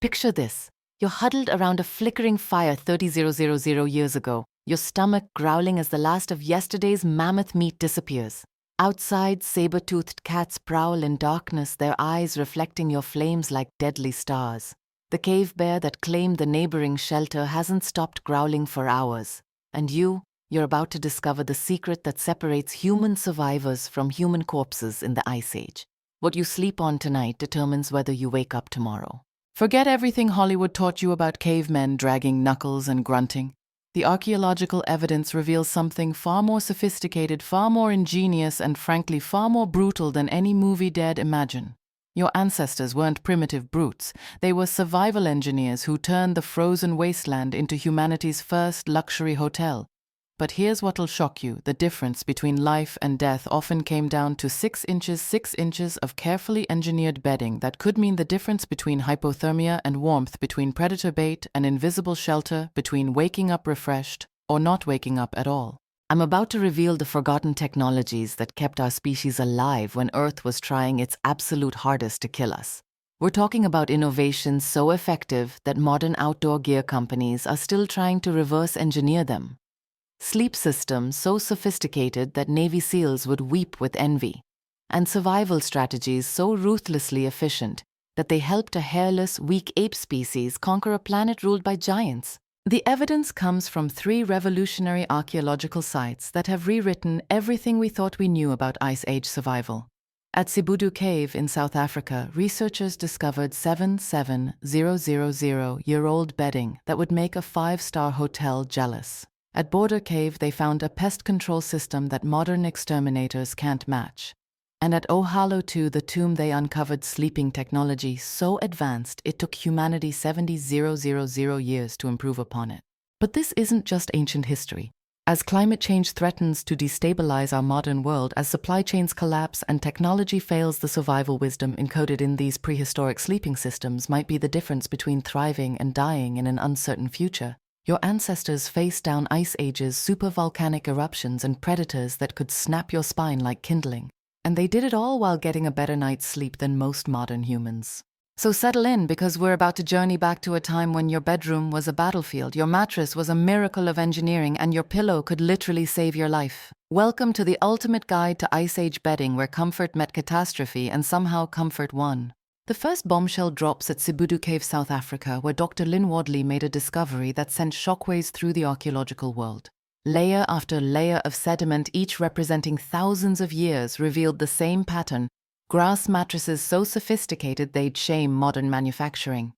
Picture this. You're huddled around a flickering fire 30,000 years ago, your stomach growling as the last of yesterday's mammoth meat disappears. Outside, saber-toothed cats prowl in darkness, their eyes reflecting your flames like deadly stars. The cave bear that claimed the neighboring shelter hasn't stopped growling for hours. And you're about to discover the secret that separates human survivors from human corpses in the Ice Age. What you sleep on tonight determines whether you wake up tomorrow. Forget everything Hollywood taught you about cavemen dragging knuckles and grunting. The archaeological evidence reveals something far more sophisticated, far more ingenious, and frankly far more brutal than any movie dared imagine. Your ancestors weren't primitive brutes. They were survival engineers who turned the frozen wasteland into humanity's first luxury hotel. But here's what'll shock you. The difference between life and death often came down to 6 inches of carefully engineered bedding that could mean the difference between hypothermia and warmth, between predator bait and invisible shelter, between waking up refreshed or not waking up at all. I'm about to reveal the forgotten technologies that kept our species alive when Earth was trying its absolute hardest to kill us. We're talking about innovations so effective that modern outdoor gear companies are still trying to reverse engineer them. Sleep systems so sophisticated that Navy SEALs would weep with envy, and survival strategies so ruthlessly efficient that they helped a hairless, weak ape species conquer a planet ruled by giants. The evidence comes from 3 revolutionary archaeological sites that have rewritten everything we thought we knew about Ice Age survival. At Sibudu Cave in South Africa, researchers discovered 7,700-year-old bedding that would make a 5-star hotel jealous. At Border Cave, they found a pest control system that modern exterminators can't match. And at Ohalo 2, the tomb, they uncovered sleeping technology so advanced it took humanity 70,000 years to improve upon it. But this isn't just ancient history. As climate change threatens to destabilize our modern world, as supply chains collapse and technology fails, the survival wisdom encoded in these prehistoric sleeping systems might be the difference between thriving and dying in an uncertain future. Your ancestors faced down Ice Age's supervolcanic eruptions and predators that could snap your spine like kindling. And they did it all while getting a better night's sleep than most modern humans. So settle in, because we're about to journey back to a time when your bedroom was a battlefield, your mattress was a miracle of engineering, and your pillow could literally save your life. Welcome to the ultimate guide to Ice Age bedding, where comfort met catastrophe and somehow comfort won. The first bombshell drops at Sibudu Cave, South Africa, where Dr. Lynn Wadley made a discovery that sent shockwaves through the archaeological world. Layer after layer of sediment, each representing thousands of years, revealed the same pattern: grass mattresses so sophisticated they'd shame modern manufacturing.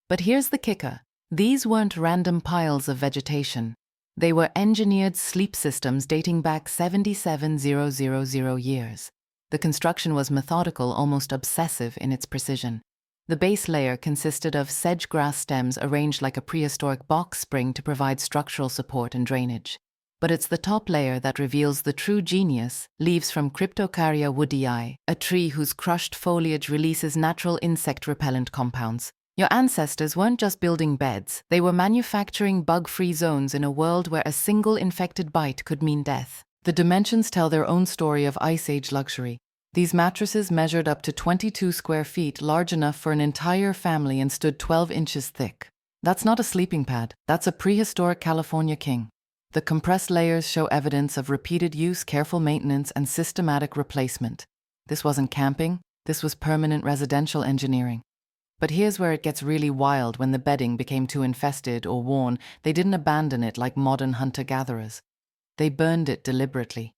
But here's the kicker. These weren't random piles of vegetation. They were engineered sleep systems dating back 77,000 years. The construction was methodical, almost obsessive in its precision. The base layer consisted of sedge grass stems arranged like a prehistoric box spring to provide structural support and drainage. But it's the top layer that reveals the true genius: leaves from Cryptocarya woodii, a tree whose crushed foliage releases natural insect-repellent compounds. Your ancestors weren't just building beds, they were manufacturing bug-free zones in a world where a single infected bite could mean death. The dimensions tell their own story of Ice Age luxury. These mattresses measured up to 22 square feet, large enough for an entire family, and stood 12 inches thick. That's not a sleeping pad, that's a prehistoric California king. The compressed layers show evidence of repeated use, careful maintenance, and systematic replacement. This wasn't camping, this was permanent residential engineering. But here's where it gets really wild. When the bedding became too infested or worn, they didn't abandon it like modern hunter-gatherers. They burned it deliberately.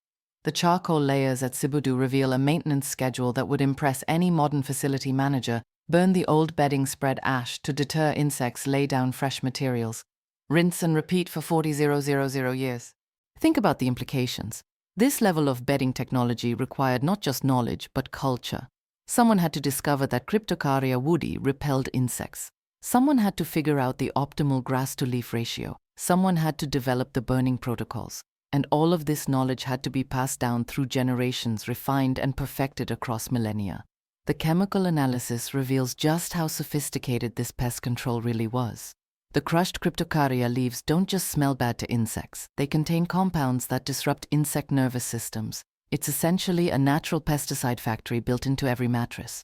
The charcoal layers at Sibudu reveal a maintenance schedule that would impress any modern facility manager. Burn the old bedding, spread ash to deter insects, lay down fresh materials. Rinse and repeat for 40,000 years. Think about the implications. This level of bedding technology required not just knowledge, but culture. Someone had to discover that Cryptocarya woodii repelled insects. Someone had to figure out the optimal grass-to-leaf ratio. Someone had to develop the burning protocols. And all of this knowledge had to be passed down through generations, refined and perfected across millennia. The chemical analysis reveals just how sophisticated this pest control really was. The crushed Cryptocarya leaves don't just smell bad to insects. They contain compounds that disrupt insect nervous systems. It's essentially a natural pesticide factory built into every mattress.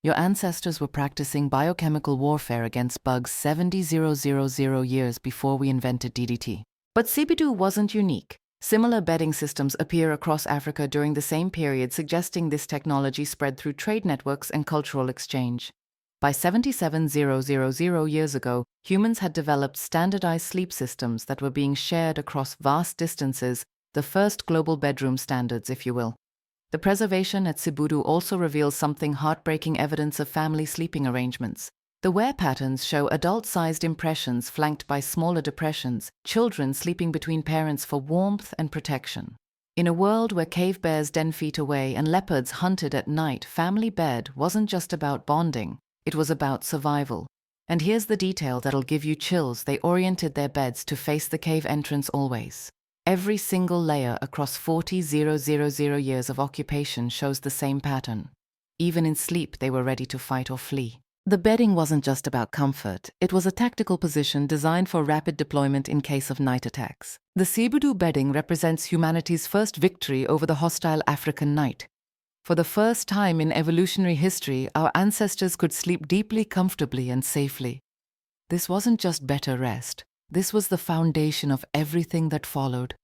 Your ancestors were practicing biochemical warfare against bugs 70,000 years before we invented DDT. But Cebudu wasn't unique. Similar bedding systems appear across Africa during the same period, suggesting this technology spread through trade networks and cultural exchange. By 77,000 years ago, humans had developed standardized sleep systems that were being shared across vast distances, the first global bedroom standards, if you will. The preservation at Cebudu also reveals something heartbreaking: evidence of family sleeping arrangements. The wear patterns show adult-sized impressions flanked by smaller depressions, children sleeping between parents for warmth and protection. In a world where cave bears den feet away and leopards hunted at night, family bed wasn't just about bonding, it was about survival. And here's the detail that'll give you chills: they oriented their beds to face the cave entrance always. Every single layer across 40,000 years of occupation shows the same pattern. Even in sleep, they were ready to fight or flee. The bedding wasn't just about comfort, it was a tactical position designed for rapid deployment in case of night attacks. The Cebudu bedding represents humanity's first victory over the hostile African night. For the first time in evolutionary history, our ancestors could sleep deeply, comfortably, and safely. This wasn't just better rest, this was the foundation of everything that followed.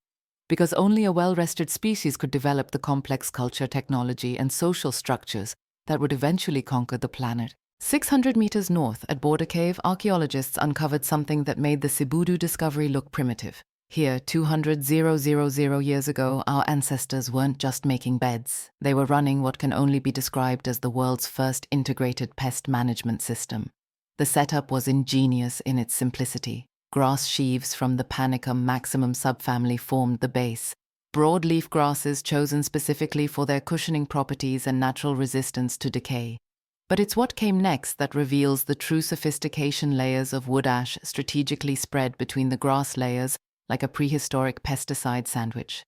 Because only a well-rested species could develop the complex culture, technology, and social structures that would eventually conquer the planet. 600 meters north at Border Cave, archaeologists uncovered something that made the Cebudu discovery look primitive. Here, 200,000 years ago, our ancestors weren't just making beds. They were running what can only be described as the world's first integrated pest management system. The setup was ingenious in its simplicity. Grass sheaves from the Panicum maximum subfamily formed the base. Broadleaf grasses chosen specifically for their cushioning properties and natural resistance to decay. But it's what came next that reveals the true sophistication: layers of wood ash strategically spread between the grass layers like a prehistoric pesticide sandwich.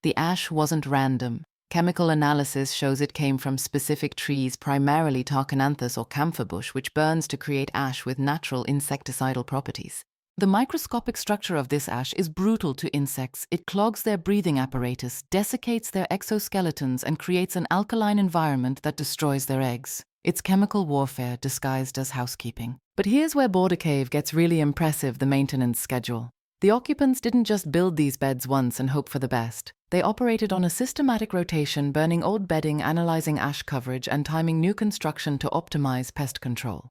The ash wasn't random. Chemical analysis shows it came from specific trees, primarily Tarcananthus or camphor bush, which burns to create ash with natural insecticidal properties. The microscopic structure of this ash is brutal to insects. It clogs their breathing apparatus, desiccates their exoskeletons, and creates an alkaline environment that destroys their eggs. It's chemical warfare disguised as housekeeping. But here's where Border Cave gets really impressive: the maintenance schedule. The occupants didn't just build these beds once and hope for the best. They operated on a systematic rotation, burning old bedding, analyzing ash coverage, and timing new construction to optimize pest control.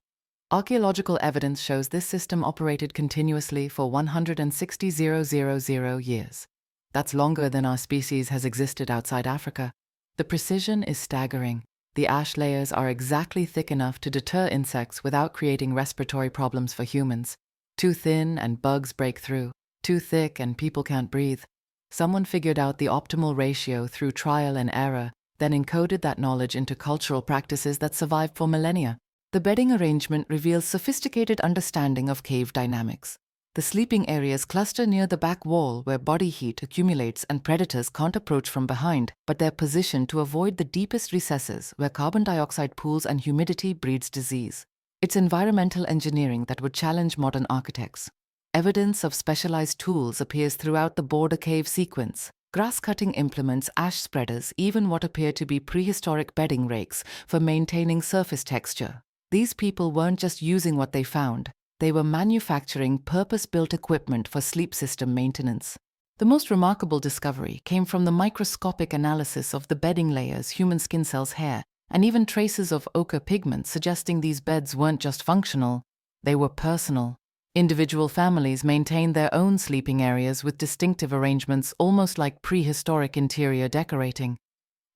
Archaeological evidence shows this system operated continuously for 160,000 years. That's longer than our species has existed outside Africa. The precision is staggering. The ash layers are exactly thick enough to deter insects without creating respiratory problems for humans. Too thin and bugs break through. Too thick and people can't breathe. Someone figured out the optimal ratio through trial and error, then encoded that knowledge into cultural practices that survived for millennia. The bedding arrangement reveals sophisticated understanding of cave dynamics. The sleeping areas cluster near the back wall where body heat accumulates and predators can't approach from behind, but they're positioned to avoid the deepest recesses where carbon dioxide pools and humidity breeds disease. It's environmental engineering that would challenge modern architects. Evidence of specialized tools appears throughout the Border Cave sequence: grass-cutting implements, ash spreaders, even what appear to be prehistoric bedding rakes for maintaining surface texture. These people weren't just using what they found, they were manufacturing purpose-built equipment for sleep system maintenance. The most remarkable discovery came from the microscopic analysis of the bedding layers, human skin cells, hair, and even traces of ochre pigment, suggesting these beds weren't just functional, they were personal. Individual families maintained their own sleeping areas with distinctive arrangements, almost like prehistoric interior decorating.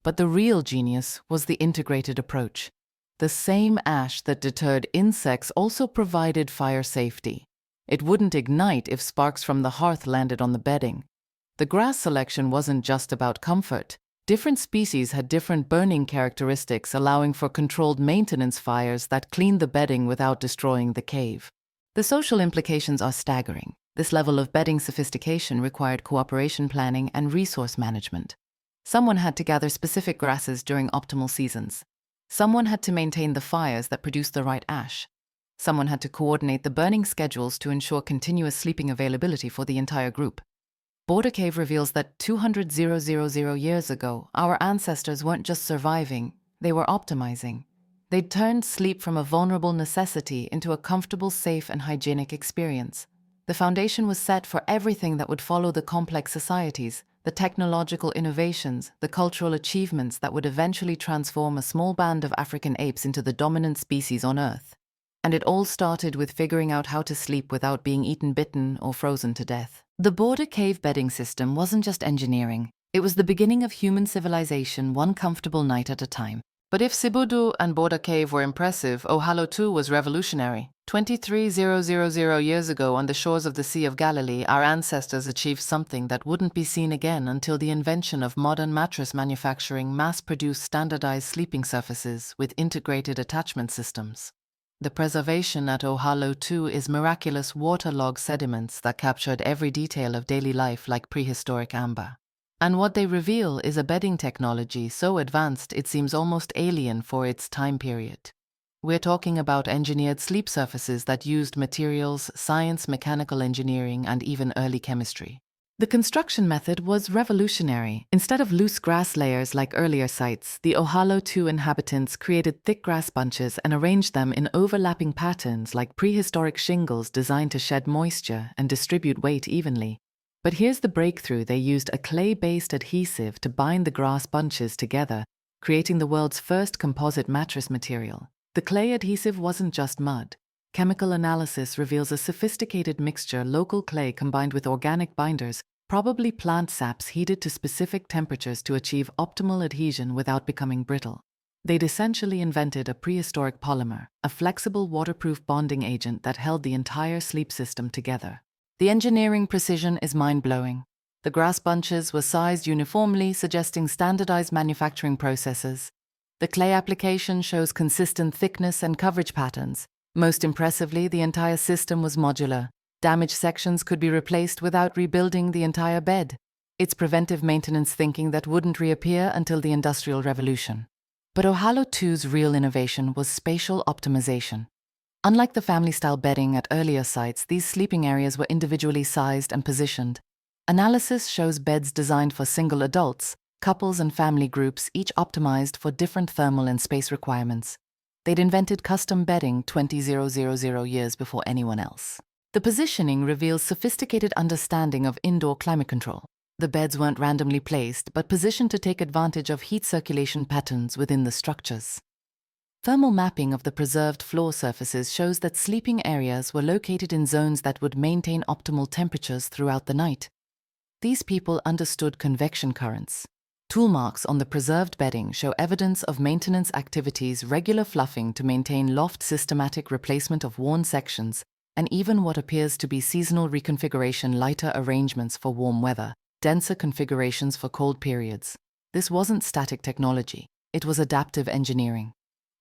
But the real genius was the integrated approach. The same ash that deterred insects also provided fire safety. It wouldn't ignite if sparks from the hearth landed on the bedding. The grass selection wasn't just about comfort. Different species had different burning characteristics, allowing for controlled maintenance fires that cleaned the bedding without destroying the cave. The social implications are staggering. This level of bedding sophistication required cooperation planning and resource management. Someone had to gather specific grasses during optimal seasons. Someone had to maintain the fires that produced the right ash. Someone had to coordinate the burning schedules to ensure continuous sleeping availability for the entire group. Border Cave reveals that 200,000 years ago, our ancestors weren't just surviving, they were optimizing. They'd turned sleep from a vulnerable necessity into a comfortable, safe, and hygienic experience. The foundation was set for everything that would follow: the complex societies, the technological innovations, the cultural achievements that would eventually transform a small band of African apes into the dominant species on Earth. And it all started with figuring out how to sleep without being eaten, bitten, or frozen to death. The border cave bedding system wasn't just engineering. It was the beginning of human civilization, one comfortable night at a time. But if Sibudu and Border Cave were impressive, Ohalo too was revolutionary. 23,000 years ago, on the shores of the Sea of Galilee, our ancestors achieved something that wouldn't be seen again until the invention of modern mattress manufacturing: mass-produced standardized sleeping surfaces with integrated attachment systems. The preservation at Ohalo 2 is miraculous: waterlogged sediments that captured every detail of daily life like prehistoric amber. And what they reveal is a bedding technology so advanced it seems almost alien for its time period. We're talking about engineered sleep surfaces that used materials, science, mechanical engineering, and even early chemistry. The construction method was revolutionary. Instead of loose grass layers like earlier sites, the Ohalo 2 inhabitants created thick grass bunches and arranged them in overlapping patterns like prehistoric shingles designed to shed moisture and distribute weight evenly. But here's the breakthrough: they used a clay-based adhesive to bind the grass bunches together, creating the world's first composite mattress material. The clay adhesive wasn't just mud. Chemical analysis reveals a sophisticated mixture: local clay combined with organic binders, probably plant saps heated to specific temperatures to achieve optimal adhesion without becoming brittle. They'd essentially invented a prehistoric polymer, a flexible waterproof bonding agent that held the entire sleep system together. The engineering precision is mind-blowing. The grass bunches were sized uniformly, suggesting standardized manufacturing processes. The clay application shows consistent thickness and coverage patterns. Most impressively, the entire system was modular. Damaged sections could be replaced without rebuilding the entire bed. It's preventive maintenance thinking that wouldn't reappear until the Industrial Revolution. But Ohalo 2's real innovation was spatial optimization. Unlike the family-style bedding at earlier sites, these sleeping areas were individually sized and positioned. Analysis shows beds designed for single adults, couples, and family groups, each optimized for different thermal and space requirements. They'd invented custom bedding 20,000 years before anyone else. The positioning reveals sophisticated understanding of indoor climate control. The beds weren't randomly placed, but positioned to take advantage of heat circulation patterns within the structures. Thermal mapping of the preserved floor surfaces shows that sleeping areas were located in zones that would maintain optimal temperatures throughout the night. These people understood convection currents. Tool marks on the preserved bedding show evidence of maintenance activities: regular fluffing to maintain loft, systematic replacement of worn sections, and even what appears to be seasonal reconfiguration: lighter arrangements for warm weather, denser configurations for cold periods. This wasn't static technology, it was adaptive engineering.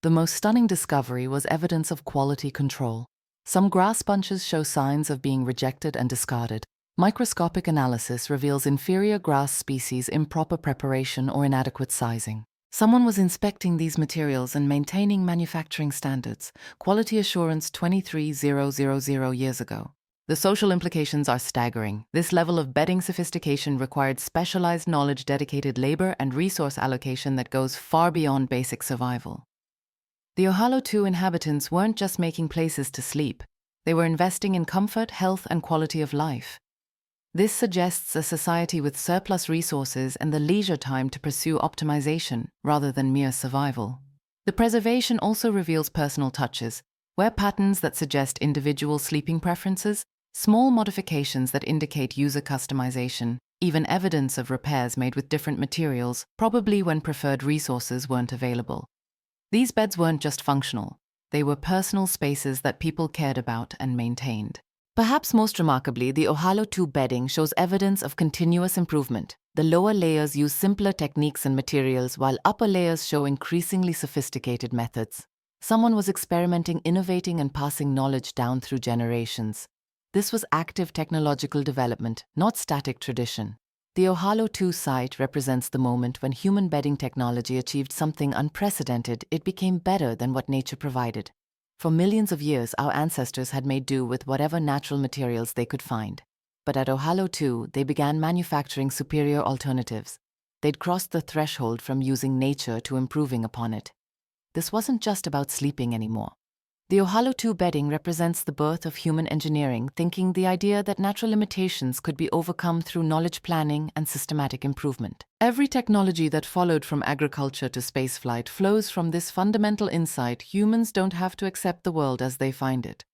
The most stunning discovery was evidence of quality control. Some grass bunches show signs of being rejected and discarded. Microscopic analysis reveals inferior grass species, improper preparation, or inadequate sizing. Someone was inspecting these materials and maintaining manufacturing standards, quality assurance 23,000 years ago. The social implications are staggering. This level of bedding sophistication required specialized knowledge, dedicated labor, and resource allocation that goes far beyond basic survival. The Ohalo 2 inhabitants weren't just making places to sleep. They were investing in comfort, health, and quality of life. This suggests a society with surplus resources and the leisure time to pursue optimization rather than mere survival. The preservation also reveals personal touches: wear patterns that suggest individual sleeping preferences, small modifications that indicate user customization, even evidence of repairs made with different materials, probably when preferred resources weren't available. These beds weren't just functional, they were personal spaces that people cared about and maintained. Perhaps most remarkably, the Ohalo 2 bedding shows evidence of continuous improvement. The lower layers use simpler techniques and materials, while upper layers show increasingly sophisticated methods. Someone was experimenting, innovating, and passing knowledge down through generations. This was active technological development, not static tradition. The Ohalo 2 site represents the moment when human bedding technology achieved something unprecedented. It became better than what nature provided. For millions of years, our ancestors had made do with whatever natural materials they could find. But at Ohalo 2, they began manufacturing superior alternatives. They'd crossed the threshold from using nature to improving upon it. This wasn't just about sleeping anymore. The Ohalo 2 bedding represents the birth of human engineering, thinking the idea that natural limitations could be overcome through knowledge planning and systematic improvement. Every technology that followed from agriculture to spaceflight flows from this fundamental insight: humans don't have to accept the world as they find it.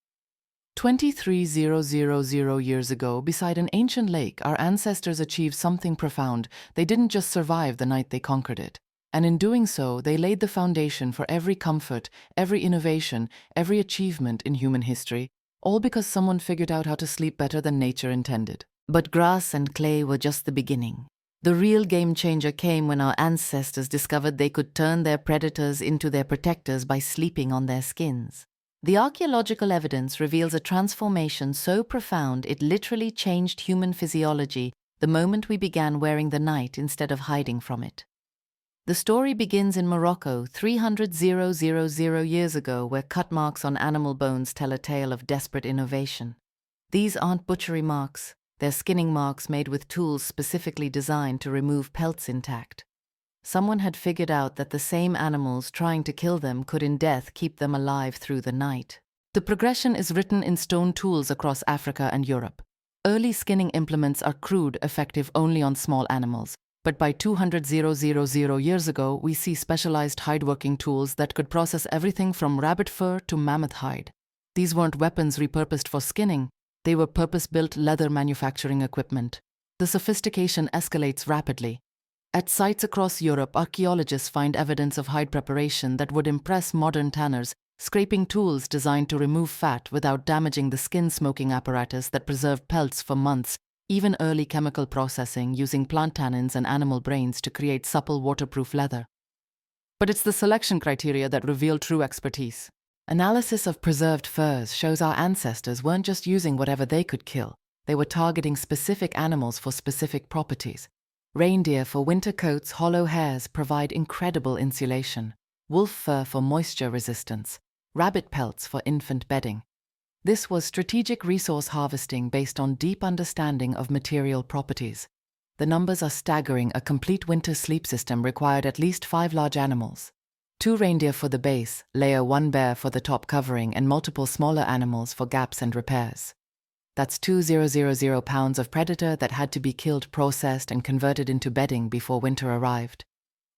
23,000 years ago, beside an ancient lake, our ancestors achieved something profound. They didn't just survive the night, they conquered it. And in doing so, they laid the foundation for every comfort, every innovation, every achievement in human history, all because someone figured out how to sleep better than nature intended. But grass and clay were just the beginning. The real game changer came when our ancestors discovered they could turn their predators into their protectors by sleeping on their skins. The archaeological evidence reveals a transformation so profound it literally changed human physiology the moment we began wearing the night instead of hiding from it. The story begins in Morocco 300,000 years ago, where cut marks on animal bones tell a tale of desperate innovation. These aren't butchery marks, they're skinning marks made with tools specifically designed to remove pelts intact. Someone had figured out that the same animals trying to kill them could in death keep them alive through the night. The progression is written in stone tools across Africa and Europe. Early skinning implements are crude, effective only on small animals. But by 200,000 years ago, we see specialized hide-working tools that could process everything from rabbit fur to mammoth hide. These weren't weapons repurposed for skinning, they were purpose-built leather manufacturing equipment. The sophistication escalates rapidly. At sites across Europe, archaeologists find evidence of hide preparation that would impress modern tanners, scraping tools designed to remove fat without damaging the skin-smoking apparatus that preserved pelts for months. Even early chemical processing using plant tannins and animal brains to create supple, waterproof leather. But it's the selection criteria that reveal true expertise. Analysis of preserved furs shows our ancestors weren't just using whatever they could kill, they were targeting specific animals for specific properties. Reindeer for winter coats, hollow hairs provide incredible insulation, wolf fur for moisture resistance, rabbit pelts for infant bedding. This was strategic resource harvesting based on deep understanding of material properties. The numbers are staggering. A complete winter sleep system required at least 5 large animals. 2 reindeer for the base, layer 1 bear for the top covering, and multiple smaller animals for gaps and repairs. That's 2,000 pounds of predator that had to be killed, processed, and converted into bedding before winter arrived.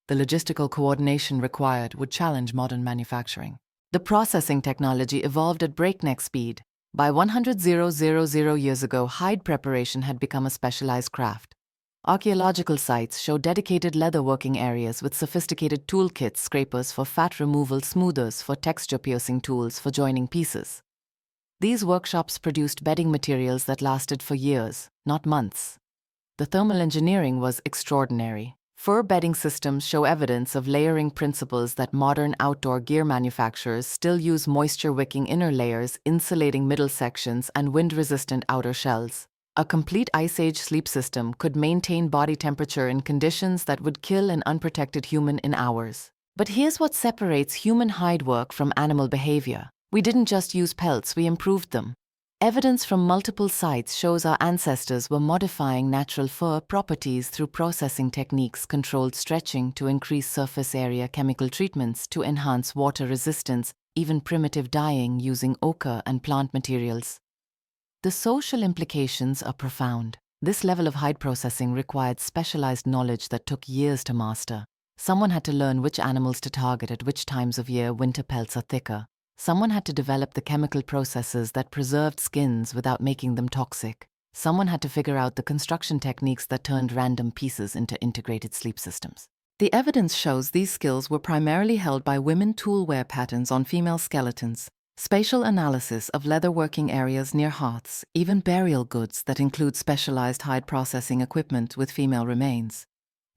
The logistical coordination required would challenge modern manufacturing. The processing technology evolved at breakneck speed. By 100,000 years ago, hide preparation had become a specialized craft. Archaeological sites show dedicated leather working areas with sophisticated toolkits, scrapers for fat removal, smoothers for texture-piercing tools for joining pieces. These workshops produced bedding materials that lasted for years, not months. The thermal engineering was extraordinary. Fur bedding systems show evidence of layering principles that modern outdoor gear manufacturers still use: moisture-wicking inner layers, insulating middle sections, and wind-resistant outer shells. A complete Ice Age sleep system could maintain body temperature in conditions that would kill an unprotected human in hours. But here's what separates human hide work from animal behavior. We didn't just use pelts, we improved them. Evidence from multiple sites shows our ancestors were modifying natural fur properties through processing techniques, controlled stretching to increase surface area, chemical treatments to enhance water resistance, even primitive dyeing using ochre and plant materials. The social implications are profound. This level of hide processing required specialized knowledge that took years to master. Someone had to learn which animals to target at which times of year. Winter pelts are thicker. Someone had to develop the chemical processes that preserved skins without making them toxic. Someone had to figure out the construction techniques that turned random pieces into integrated sleep systems. The evidence shows these skills were primarily held by women. Tool wear patterns on female skeletons, spatial analysis of leather working areas near hearths, even burial goods that include specialized hide processing equipment with female remains.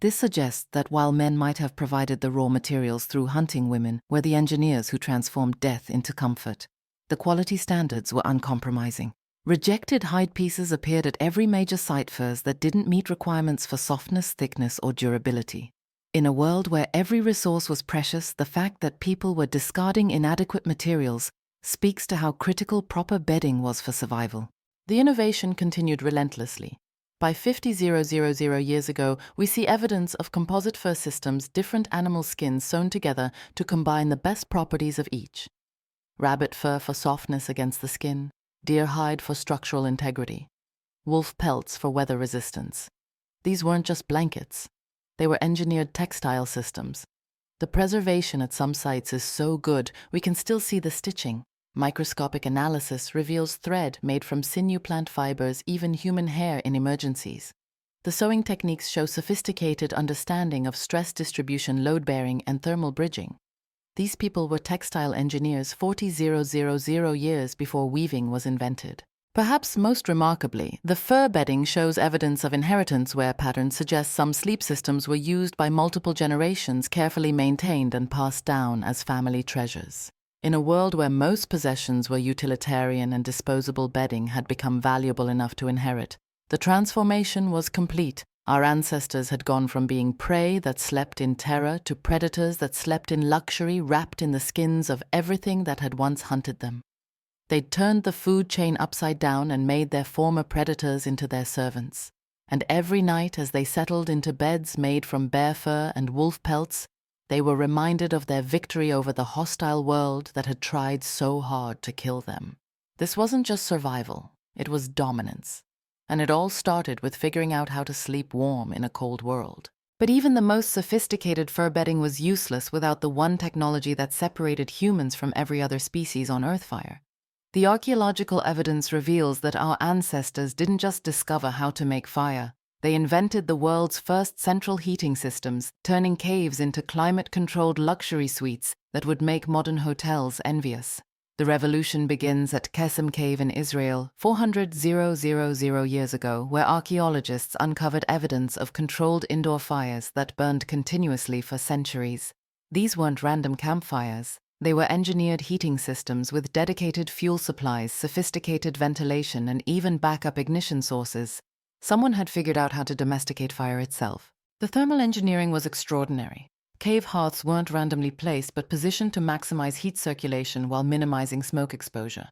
This suggests that while men might have provided the raw materials through hunting, women were the engineers who transformed death into comfort. The quality standards were uncompromising. Rejected hide pieces appeared at every major site: furs that didn't meet requirements for softness, thickness, or durability. In a world where every resource was precious, the fact that people were discarding inadequate materials speaks to how critical proper bedding was for survival. The innovation continued relentlessly. By 50,000 years ago, we see evidence of composite fur systems, different animal skins sewn together to combine the best properties of each. Rabbit fur for softness against the skin, deer hide for structural integrity, wolf pelts for weather resistance. These weren't just blankets. They were engineered textile systems. The preservation at some sites is so good, we can still see the stitching. Microscopic analysis reveals thread made from sinew plant fibers, even human hair in emergencies. The sewing techniques show sophisticated understanding of stress distribution, load bearing, and thermal bridging. These people were textile engineers 40,000 years before weaving was invented. Perhaps most remarkably, the fur bedding shows evidence of inheritance. Wear patterns suggest some sleep systems were used by multiple generations, carefully maintained and passed down as family treasures. In a world where most possessions were utilitarian and disposable, bedding had become valuable enough to inherit. The transformation was complete. Our ancestors had gone from being prey that slept in terror to predators that slept in luxury, wrapped in the skins of everything that had once hunted them. They'd turned the food chain upside down and made their former predators into their servants. And every night, as they settled into beds made from bear fur and wolf pelts, they were reminded of their victory over the hostile world that had tried so hard to kill them. This wasn't just survival, it was dominance. And it all started with figuring out how to sleep warm in a cold world. But even the most sophisticated fur bedding was useless without the one technology that separated humans from every other species on Earthfire. The archaeological evidence reveals that our ancestors didn't just discover how to make fire. They invented the world's first central heating systems, turning caves into climate-controlled luxury suites that would make modern hotels envious. The revolution begins at Cavemen Cave in Israel, 400,000 years ago, where archaeologists uncovered evidence of controlled indoor fires that burned continuously for centuries. These weren't random campfires. They were engineered heating systems with dedicated fuel supplies, sophisticated ventilation, and even backup ignition sources. Someone had figured out how to domesticate fire itself. The thermal engineering was extraordinary. Cave hearths weren't randomly placed but positioned to maximize heat circulation while minimizing smoke exposure.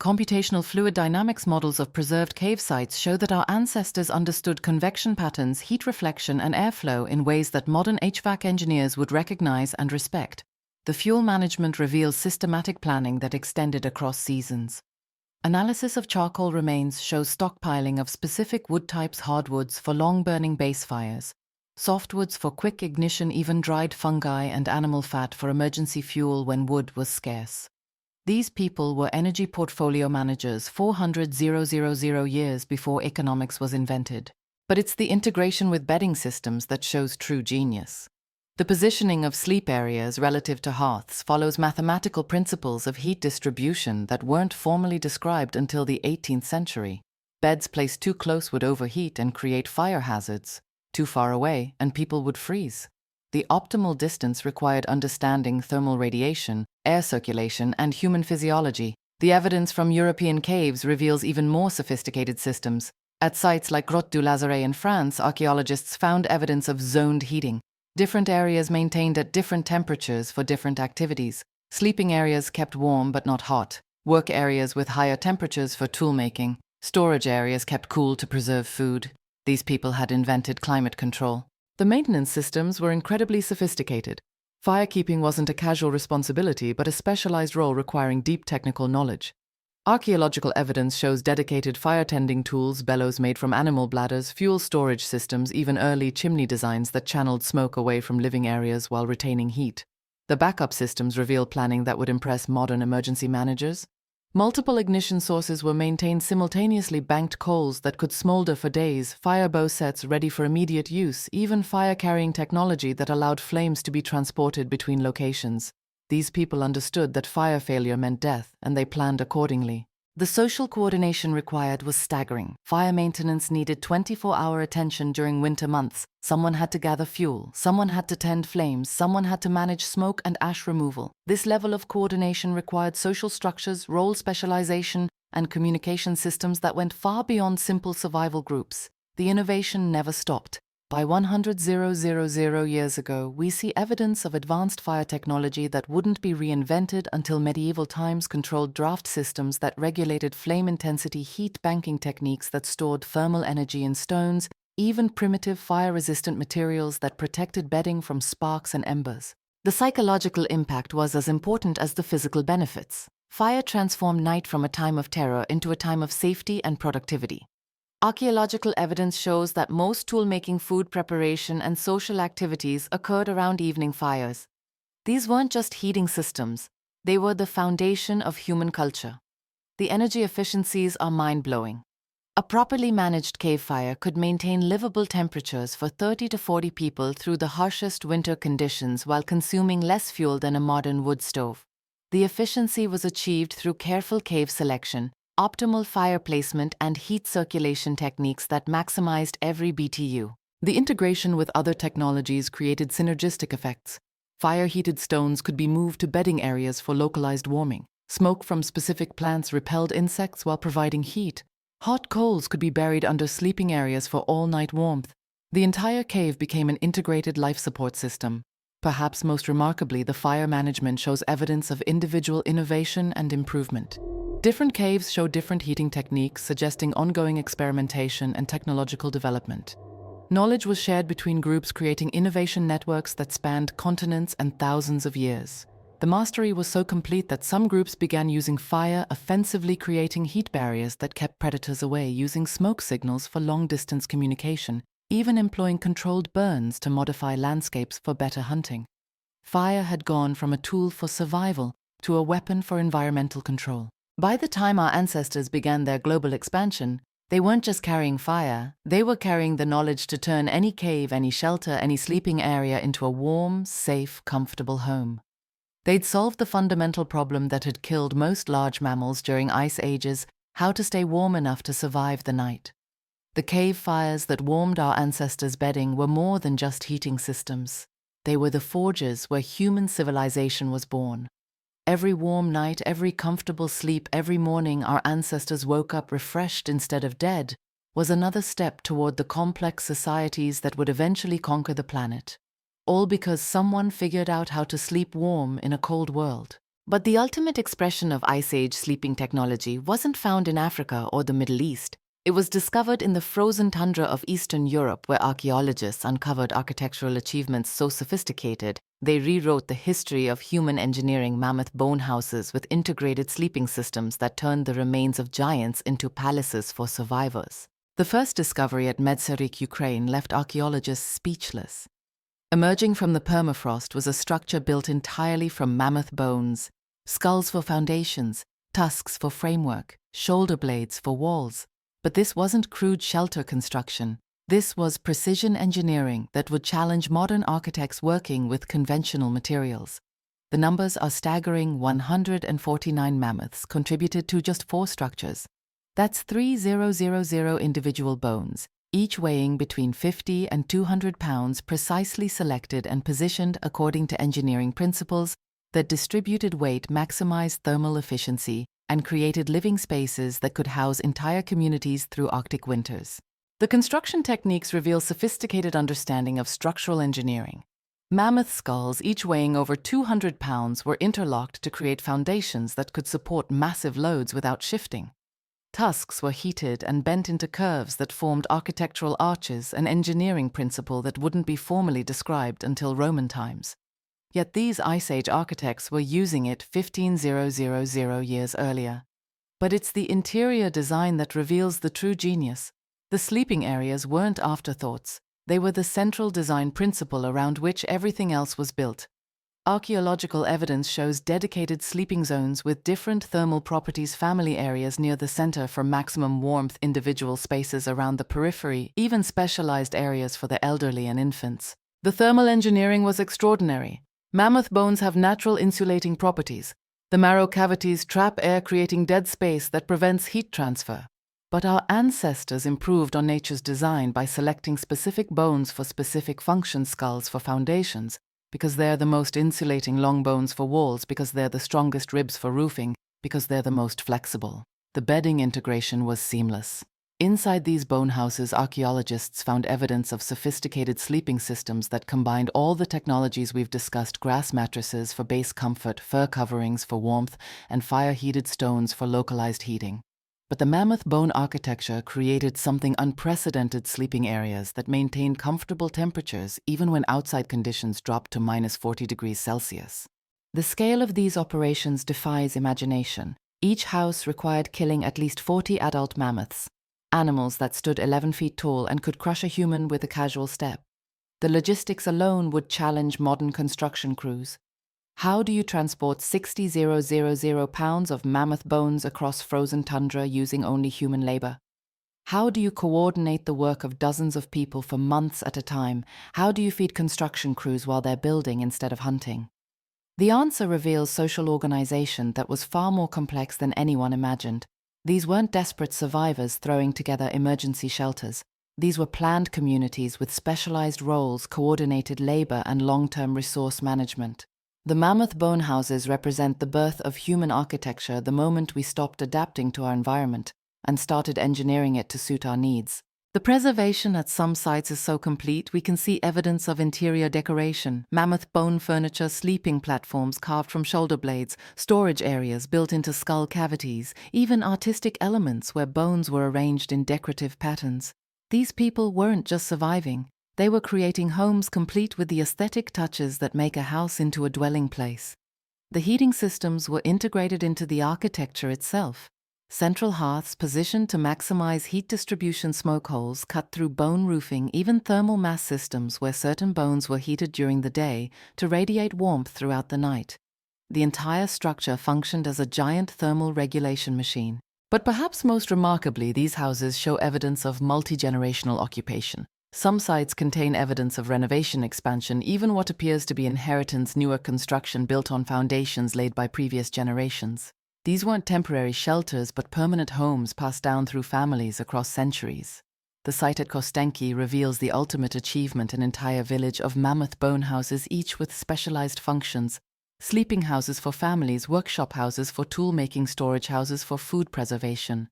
Computational fluid dynamics models of preserved cave sites show that our ancestors understood convection patterns, heat reflection, and airflow in ways that modern HVAC engineers would recognize and respect. The fuel management reveals systematic planning that extended across seasons. Analysis of charcoal remains shows stockpiling of specific wood types, hardwoods for long-burning base fires, softwoods for quick ignition, even dried fungi and animal fat for emergency fuel when wood was scarce. These people were energy portfolio managers 400,000 years before economics was invented. But it's the integration with bedding systems that shows true genius. The positioning of sleep areas relative to hearths follows mathematical principles of heat distribution that weren't formally described until the 18th century. Beds placed too close would overheat and create fire hazards. Too far away, and people would freeze. The optimal distance required understanding thermal radiation, air circulation, and human physiology. The evidence from European caves reveals even more sophisticated systems. At sites like Grotte du Lazaret in France, archaeologists found evidence of zoned heating. Different areas maintained at different temperatures for different activities. Sleeping areas kept warm but not hot. Work areas with higher temperatures for toolmaking. Storage areas kept cool to preserve food. These people had invented climate control. The maintenance systems were incredibly sophisticated. Firekeeping wasn't a casual responsibility but a specialized role requiring deep technical knowledge. Archaeological evidence shows dedicated fire-tending tools, bellows made from animal bladders, fuel storage systems, even early chimney designs that channeled smoke away from living areas while retaining heat. The backup systems reveal planning that would impress modern emergency managers. Multiple ignition sources were maintained simultaneously, banked coals that could smolder for days, fire bow sets ready for immediate use, even fire-carrying technology that allowed flames to be transported between locations. These people understood that fire failure meant death, and they planned accordingly. The social coordination required was staggering. Fire maintenance needed 24-hour attention during winter months. Someone had to gather fuel, someone had to tend flames, someone had to manage smoke and ash removal. This level of coordination required social structures, role specialization, and communication systems that went far beyond simple survival groups. The innovation never stopped. By 100,000 years ago, we see evidence of advanced fire technology that wouldn't be reinvented until medieval times controlled draft systems that regulated flame intensity, heat banking techniques that stored thermal energy in stones, even primitive fire-resistant materials that protected bedding from sparks and embers. The psychological impact was as important as the physical benefits. Fire transformed night from a time of terror into a time of safety and productivity. Archaeological evidence shows that most tool-making, food preparation, and social activities occurred around evening fires. These weren't just heating systems, they were the foundation of human culture. The energy efficiencies are mind-blowing. A properly managed cave fire could maintain livable temperatures for 30 to 40 people through the harshest winter conditions while consuming less fuel than a modern wood stove. The efficiency was achieved through careful cave selection, optimal fire placement, and heat circulation techniques that maximized every BTU. The integration with other technologies created synergistic effects. Fire-heated stones could be moved to bedding areas for localized warming. Smoke from specific plants repelled insects while providing heat. Hot coals could be buried under sleeping areas for all-night warmth. The entire cave became an integrated life support system. Perhaps most remarkably, the fire management shows evidence of individual innovation and improvement. Different caves show different heating techniques, suggesting ongoing experimentation and technological development. Knowledge was shared between groups, creating innovation networks that spanned continents and thousands of years. The mastery was so complete that some groups began using fire offensively, creating heat barriers that kept predators away, using smoke signals for long-distance communication, even employing controlled burns to modify landscapes for better hunting. Fire had gone from a tool for survival to a weapon for environmental control. By the time our ancestors began their global expansion, they weren't just carrying fire, they were carrying the knowledge to turn any cave, any shelter, any sleeping area into a warm, safe, comfortable home. They'd solved the fundamental problem that had killed most large mammals during ice ages: how to stay warm enough to survive the night. The cave fires that warmed our ancestors' bedding were more than just heating systems. They were the forges where human civilization was born. Every warm night, every comfortable sleep, every morning our ancestors woke up refreshed instead of dead, was another step toward the complex societies that would eventually conquer the planet. All because someone figured out how to sleep warm in a cold world. But the ultimate expression of Ice Age sleeping technology wasn't found in Africa or the Middle East. It was discovered in the frozen tundra of Eastern Europe, where archaeologists uncovered architectural achievements so sophisticated they rewrote the history of human engineering: mammoth bone houses with integrated sleeping systems that turned the remains of giants into palaces for survivors. The first discovery at Medserik, Ukraine, left archaeologists speechless. Emerging from the permafrost was a structure built entirely from mammoth bones: skulls for foundations, tusks for framework, shoulder blades for walls. But this wasn't crude shelter construction. This was precision engineering that would challenge modern architects working with conventional materials. The numbers are staggering: 149 mammoths contributed to just 4 structures. That's 3,000 individual bones, each weighing between 50 and 200 pounds, precisely selected and positioned according to engineering principles that distributed weight, maximized thermal efficiency, and created living spaces that could house entire communities through Arctic winters. The construction techniques reveal sophisticated understanding of structural engineering. Mammoth skulls, each weighing over 200 pounds, were interlocked to create foundations that could support massive loads without shifting. Tusks were heated and bent into curves that formed architectural arches, an engineering principle that wouldn't be formally described until Roman times. Yet these Ice Age architects were using it 15,000 years earlier. But it's the interior design that reveals the true genius. The sleeping areas weren't afterthoughts. They were the central design principle around which everything else was built. Archaeological evidence shows dedicated sleeping zones with different thermal properties, family areas near the center for maximum warmth, individual spaces around the periphery, even specialized areas for the elderly and infants. The thermal engineering was extraordinary. Mammoth bones have natural insulating properties. The marrow cavities trap air, creating dead space that prevents heat transfer. But our ancestors improved on nature's design by selecting specific bones for specific functions: skulls for foundations, because they're the most insulating; long bones for walls, because they're the strongest; ribs for roofing, because they're the most flexible. The bedding integration was seamless. Inside these bone houses, archaeologists found evidence of sophisticated sleeping systems that combined all the technologies we've discussed: grass mattresses for base comfort, fur coverings for warmth, and fire-heated stones for localized heating. But the mammoth bone architecture created something unprecedented: sleeping areas that maintained comfortable temperatures even when outside conditions dropped to -40 degrees Celsius. The scale of these operations defies imagination. Each house required killing at least 40 adult mammoths, animals that stood 11 feet tall and could crush a human with a casual step. The logistics alone would challenge modern construction crews. How do you transport 60,000 pounds of mammoth bones across frozen tundra using only human labor? How do you coordinate the work of dozens of people for months at a time? How do you feed construction crews while they're building instead of hunting? The answer reveals social organization that was far more complex than anyone imagined. These weren't desperate survivors throwing together emergency shelters. These were planned communities with specialized roles, coordinated labor, and long-term resource management. The mammoth bone houses represent the birth of human architecture the moment we stopped adapting to our environment and started engineering it to suit our needs. The preservation at some sites is so complete we can see evidence of interior decoration: mammoth bone furniture, sleeping platforms carved from shoulder blades, storage areas built into skull cavities, even artistic elements where bones were arranged in decorative patterns. These people weren't just surviving, they were creating homes complete with the aesthetic touches that make a house into a dwelling place. The heating systems were integrated into the architecture itself. Central hearths positioned to maximize heat distribution, smoke holes cut through bone roofing, even thermal mass systems where certain bones were heated during the day to radiate warmth throughout the night. The entire structure functioned as a giant thermal regulation machine. But perhaps most remarkably, these houses show evidence of multi-generational occupation. Some sites contain evidence of renovation, expansion, even what appears to be inheritance, newer construction built on foundations laid by previous generations. These weren't temporary shelters, but permanent homes passed down through families across centuries. The site at Kostenki reveals the ultimate achievement: an entire village of mammoth bone houses, each with specialized functions: sleeping houses for families, workshop houses for tool-making, storage houses for food preservation.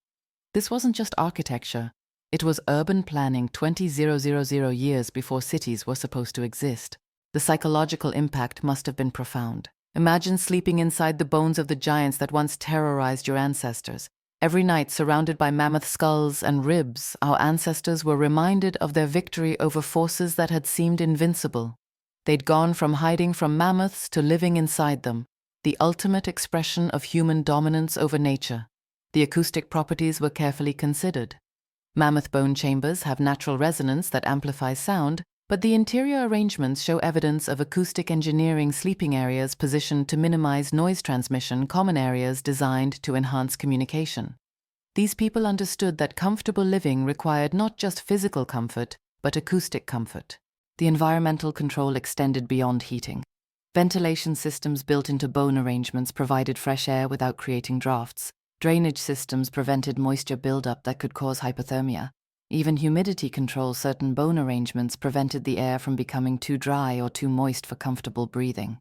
This wasn't just architecture. It was urban planning 20,000 years before cities were supposed to exist. The psychological impact must have been profound. Imagine sleeping inside the bones of the giants that once terrorized your ancestors. Every night, surrounded by mammoth skulls and ribs, our ancestors were reminded of their victory over forces that had seemed invincible. They'd gone from hiding from mammoths to living inside them, the ultimate expression of human dominance over nature. The acoustic properties were carefully considered. Mammoth bone chambers have natural resonance that amplifies sound, but the interior arrangements show evidence of acoustic engineering: sleeping areas positioned to minimize noise transmission, common areas designed to enhance communication. These people understood that comfortable living required not just physical comfort, but acoustic comfort. The environmental control extended beyond heating. Ventilation systems built into bone arrangements provided fresh air without creating drafts. Drainage systems prevented moisture buildup that could cause hypothermia. Even humidity control: certain bone arrangements prevented the air from becoming too dry or too moist for comfortable breathing.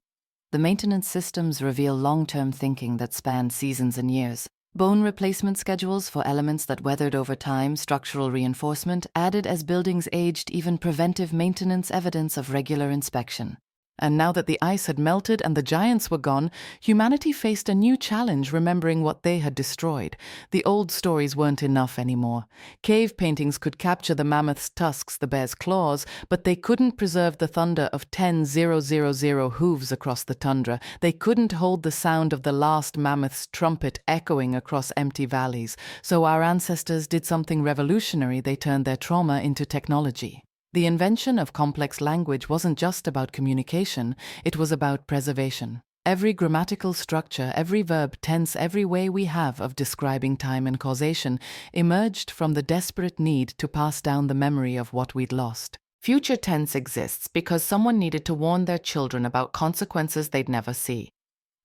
The maintenance systems reveal long-term thinking that spanned seasons and years. Bone replacement schedules for elements that weathered over time, structural reinforcement added as buildings aged, even preventive maintenance, evidence of regular inspection. And now that the ice had melted and the giants were gone, humanity faced a new challenge, remembering what they had destroyed. The old stories weren't enough anymore. Cave paintings could capture the mammoth's tusks, the bear's claws, but they couldn't preserve the thunder of 10,000 hooves across the tundra. They couldn't hold the sound of the last mammoth's trumpet echoing across empty valleys. So our ancestors did something revolutionary: they turned their trauma into technology. The invention of complex language wasn't just about communication, it was about preservation. Every grammatical structure, every verb, tense, every way we have of describing time and causation emerged from the desperate need to pass down the memory of what we'd lost. Future tense exists because someone needed to warn their children about consequences they'd never see.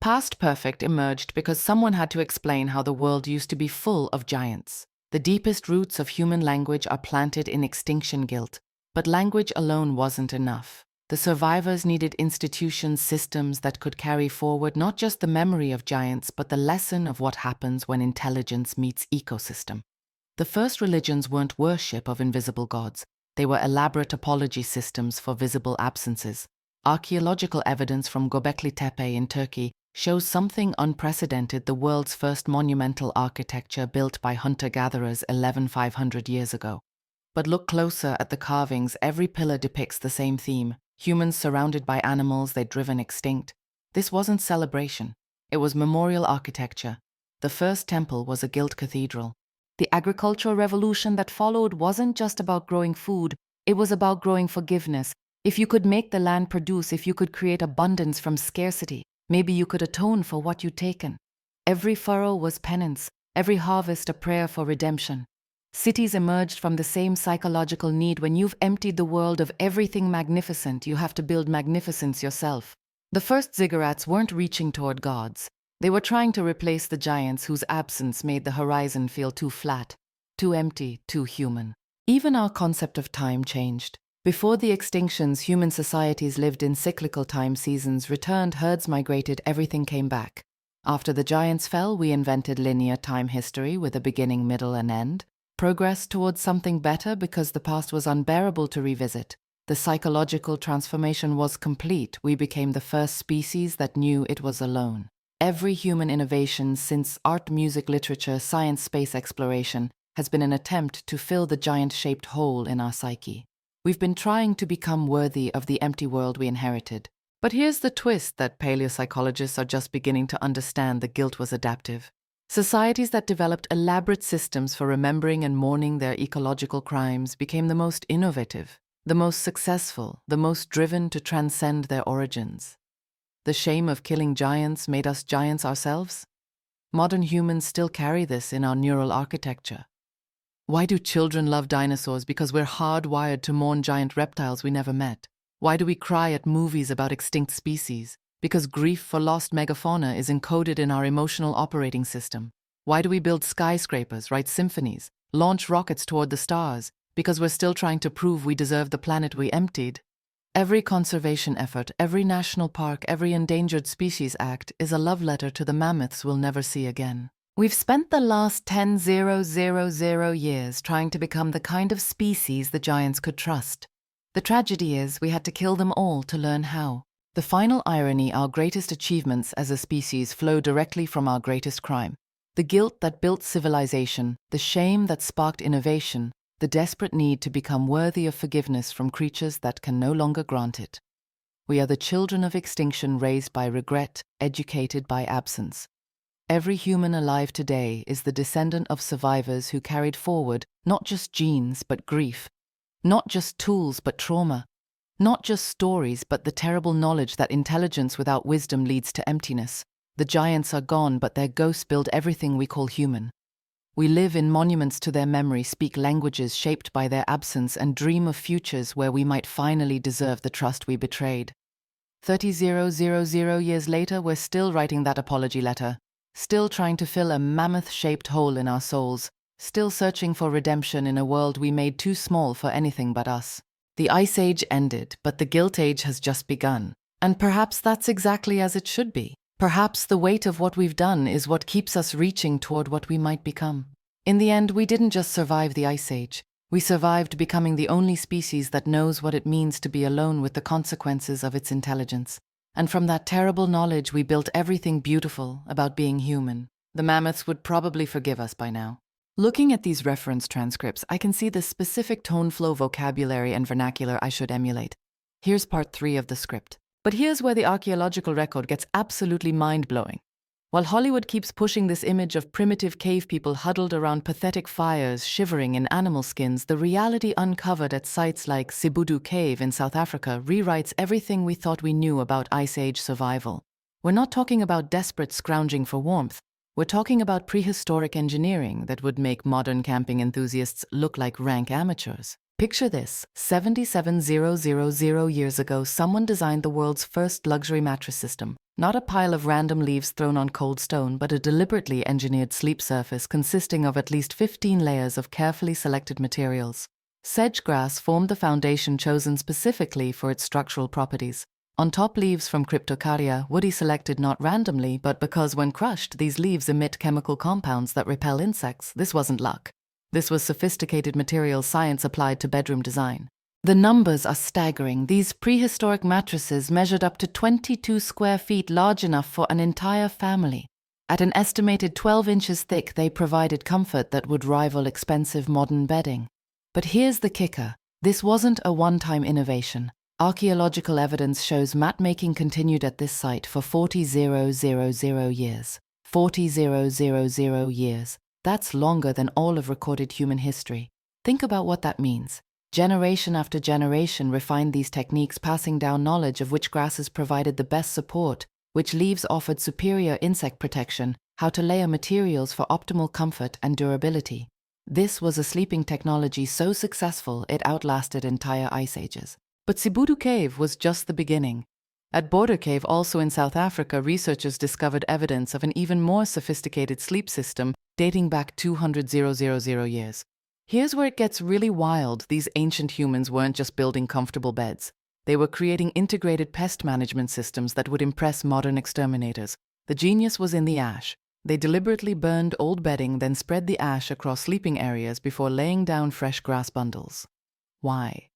Past perfect emerged because someone had to explain how the world used to be full of giants. The deepest roots of human language are planted in extinction guilt. But language alone wasn't enough. The survivors needed institutions, systems that could carry forward not just the memory of giants, but the lesson of what happens when intelligence meets ecosystem. The first religions weren't worship of invisible gods. They were elaborate apology systems for visible absences. Archaeological evidence from Göbekli Tepe in Turkey shows something unprecedented: the world's first monumental architecture built by hunter-gatherers 11,500 years ago. But look closer at the carvings. Every pillar depicts the same theme: humans surrounded by animals they'd driven extinct. This wasn't celebration. It was memorial architecture. The first temple was a gilt cathedral. The agricultural revolution that followed wasn't just about growing food, it was about growing forgiveness. If you could make the land produce, if you could create abundance from scarcity, maybe you could atone for what you'd taken. Every furrow was penance, every harvest a prayer for redemption. Cities emerged from the same psychological need: when you've emptied the world of everything magnificent, you have to build magnificence yourself. The first ziggurats weren't reaching toward gods. They were trying to replace the giants whose absence made the horizon feel too flat, too empty, too human. Even our concept of time changed. Before the extinctions, human societies lived in cyclical time. Seasons returned, herds migrated, everything came back. After the giants fell, we invented linear time history with a beginning, middle, and end. Progress towards something better because the past was unbearable to revisit. The psychological transformation was complete. We became the first species that knew it was alone. Every human innovation since art, music, literature, science, space exploration has been an attempt to fill the giant-shaped hole in our psyche. We've been trying to become worthy of the empty world we inherited. But here's the twist that paleopsychologists are just beginning to understand: the guilt was adaptive. Societies that developed elaborate systems for remembering and mourning their ecological crimes became the most innovative, the most successful, the most driven to transcend their origins. The shame of killing giants made us giants ourselves? Modern humans still carry this in our neural architecture. Why do children love dinosaurs? Because we're hardwired to mourn giant reptiles we never met. Why do we cry at movies about extinct species? Because grief for lost megafauna is encoded in our emotional operating system. Why do we build skyscrapers, write symphonies, launch rockets toward the stars? Because we're still trying to prove we deserve the planet we emptied. Every conservation effort, every national park, every endangered species act is a love letter to the mammoths we'll never see again. We've spent the last 10,000 years trying to become the kind of species the giants could trust. The tragedy is we had to kill them all to learn how. The final irony: our greatest achievements as a species flow directly from our greatest crime. The guilt that built civilization, the shame that sparked innovation, the desperate need to become worthy of forgiveness from creatures that can no longer grant it. We are the children of extinction, raised by regret, educated by absence. Every human alive today is the descendant of survivors who carried forward not just genes but grief, not just tools but trauma, not just stories but the terrible knowledge that intelligence without wisdom leads to emptiness. The giants are gone, but their ghosts build everything we call human. We live in monuments to their memory, speak languages shaped by their absence, and dream of futures where we might finally deserve the trust we betrayed. 30,000 years later, we're still writing that apology letter, still trying to fill a mammoth-shaped hole in our souls, still searching for redemption in a world we made too small for anything but us. The Ice Age ended, but the Guilt Age has just begun. And perhaps that's exactly as it should be. Perhaps the weight of what we've done is what keeps us reaching toward what we might become. In the end, we didn't just survive the Ice Age. We survived becoming the only species that knows what it means to be alone with the consequences of its intelligence. And from that terrible knowledge, we built everything beautiful about being human. The mammoths would probably forgive us by now. Looking at these reference transcripts, I can see the specific tone, flow, vocabulary, and vernacular I should emulate. Here's part 3 of the script. But here's where the archaeological record gets absolutely mind-blowing. While Hollywood keeps pushing this image of primitive cave people huddled around pathetic fires, shivering in animal skins, the reality uncovered at sites like Sibudu Cave in South Africa rewrites everything we thought we knew about Ice Age survival. We're not talking about desperate scrounging for warmth. We're talking about prehistoric engineering that would make modern camping enthusiasts look like rank amateurs. Picture this: 77,000 years ago, someone designed the world's first luxury mattress system. Not a pile of random leaves thrown on cold stone, but a deliberately engineered sleep surface consisting of at least 15 layers of carefully selected materials. Sedge grass formed the foundation chosen specifically for its structural properties. On top, leaves from Cryptocarya, woody selected not randomly, but because when crushed, these leaves emit chemical compounds that repel insects. This wasn't luck. This was sophisticated material science applied to bedroom design. The numbers are staggering. These prehistoric mattresses measured up to 22 square feet, large enough for an entire family. At an estimated 12 inches thick, they provided comfort that would rival expensive modern bedding. But here's the kicker. This wasn't a one-time innovation. Archaeological evidence shows mat-making continued at this site for 40,000 years. 40,000 years. That's longer than all of recorded human history. Think about what that means. Generation after generation refined these techniques, passing down knowledge of which grasses provided the best support, which leaves offered superior insect protection, how to layer materials for optimal comfort and durability. This was a sleeping technology so successful it outlasted entire ice ages. But Sibutu Cave was just the beginning. At Border Cave, also in South Africa, researchers discovered evidence of an even more sophisticated sleep system dating back 200,000 years. Here's where it gets really wild. These ancient humans weren't just building comfortable beds. They were creating integrated pest management systems that would impress modern exterminators. The genius was in the ash. They deliberately burned old bedding, then spread the ash across sleeping areas before laying down fresh grass bundles. Why?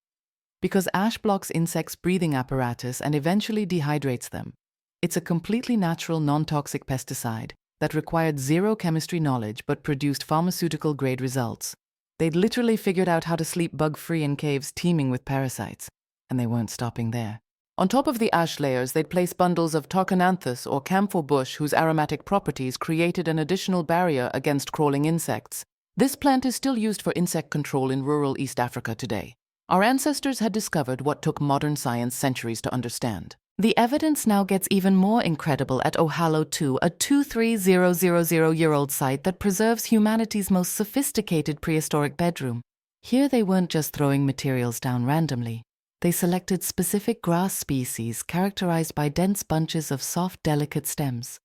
Because ash blocks insects' breathing apparatus and eventually dehydrates them. It's a completely natural, non-toxic pesticide that required zero chemistry knowledge but produced pharmaceutical-grade results. They'd literally figured out how to sleep bug-free in caves teeming with parasites, and they weren't stopping there. On top of the ash layers, they'd place bundles of Tarchonanthus or camphor bush, whose aromatic properties created an additional barrier against crawling insects. This plant is still used for insect control in rural East Africa today. Our ancestors had discovered what took modern science centuries to understand. The evidence now gets even more incredible at Ohalo 2, a 23,000-year-old site that preserves humanity's most sophisticated prehistoric bedroom. Here they weren't just throwing materials down randomly. They selected specific grass species characterized by dense bunches of soft, delicate stems.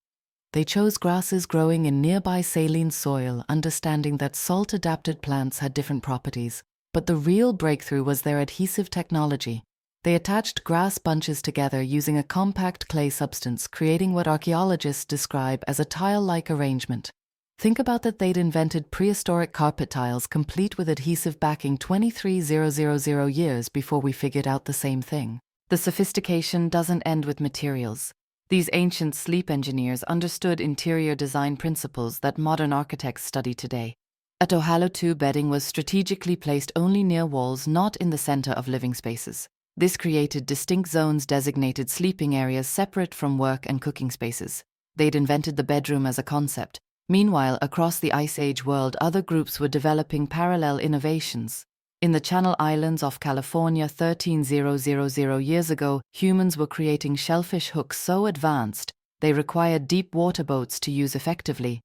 They chose grasses growing in nearby saline soil, understanding that salt-adapted plants had different properties. But the real breakthrough was their adhesive technology. They attached grass bunches together using a compact clay substance, creating what archaeologists describe as a tile-like arrangement. Think about that. They'd invented prehistoric carpet tiles complete with adhesive backing 23,000 years before we figured out the same thing. The sophistication doesn't end with materials. These ancient sleep engineers understood interior design principles that modern architects study today. At Ohalo 2, bedding was strategically placed only near walls, not in the center of living spaces. This created distinct zones designated sleeping areas separate from work and cooking spaces. They'd invented the bedroom as a concept. Meanwhile, across the Ice Age world, other groups were developing parallel innovations. In the Channel Islands off California 13,000 years ago, humans were creating shellfish hooks so advanced they required deep water boats to use effectively.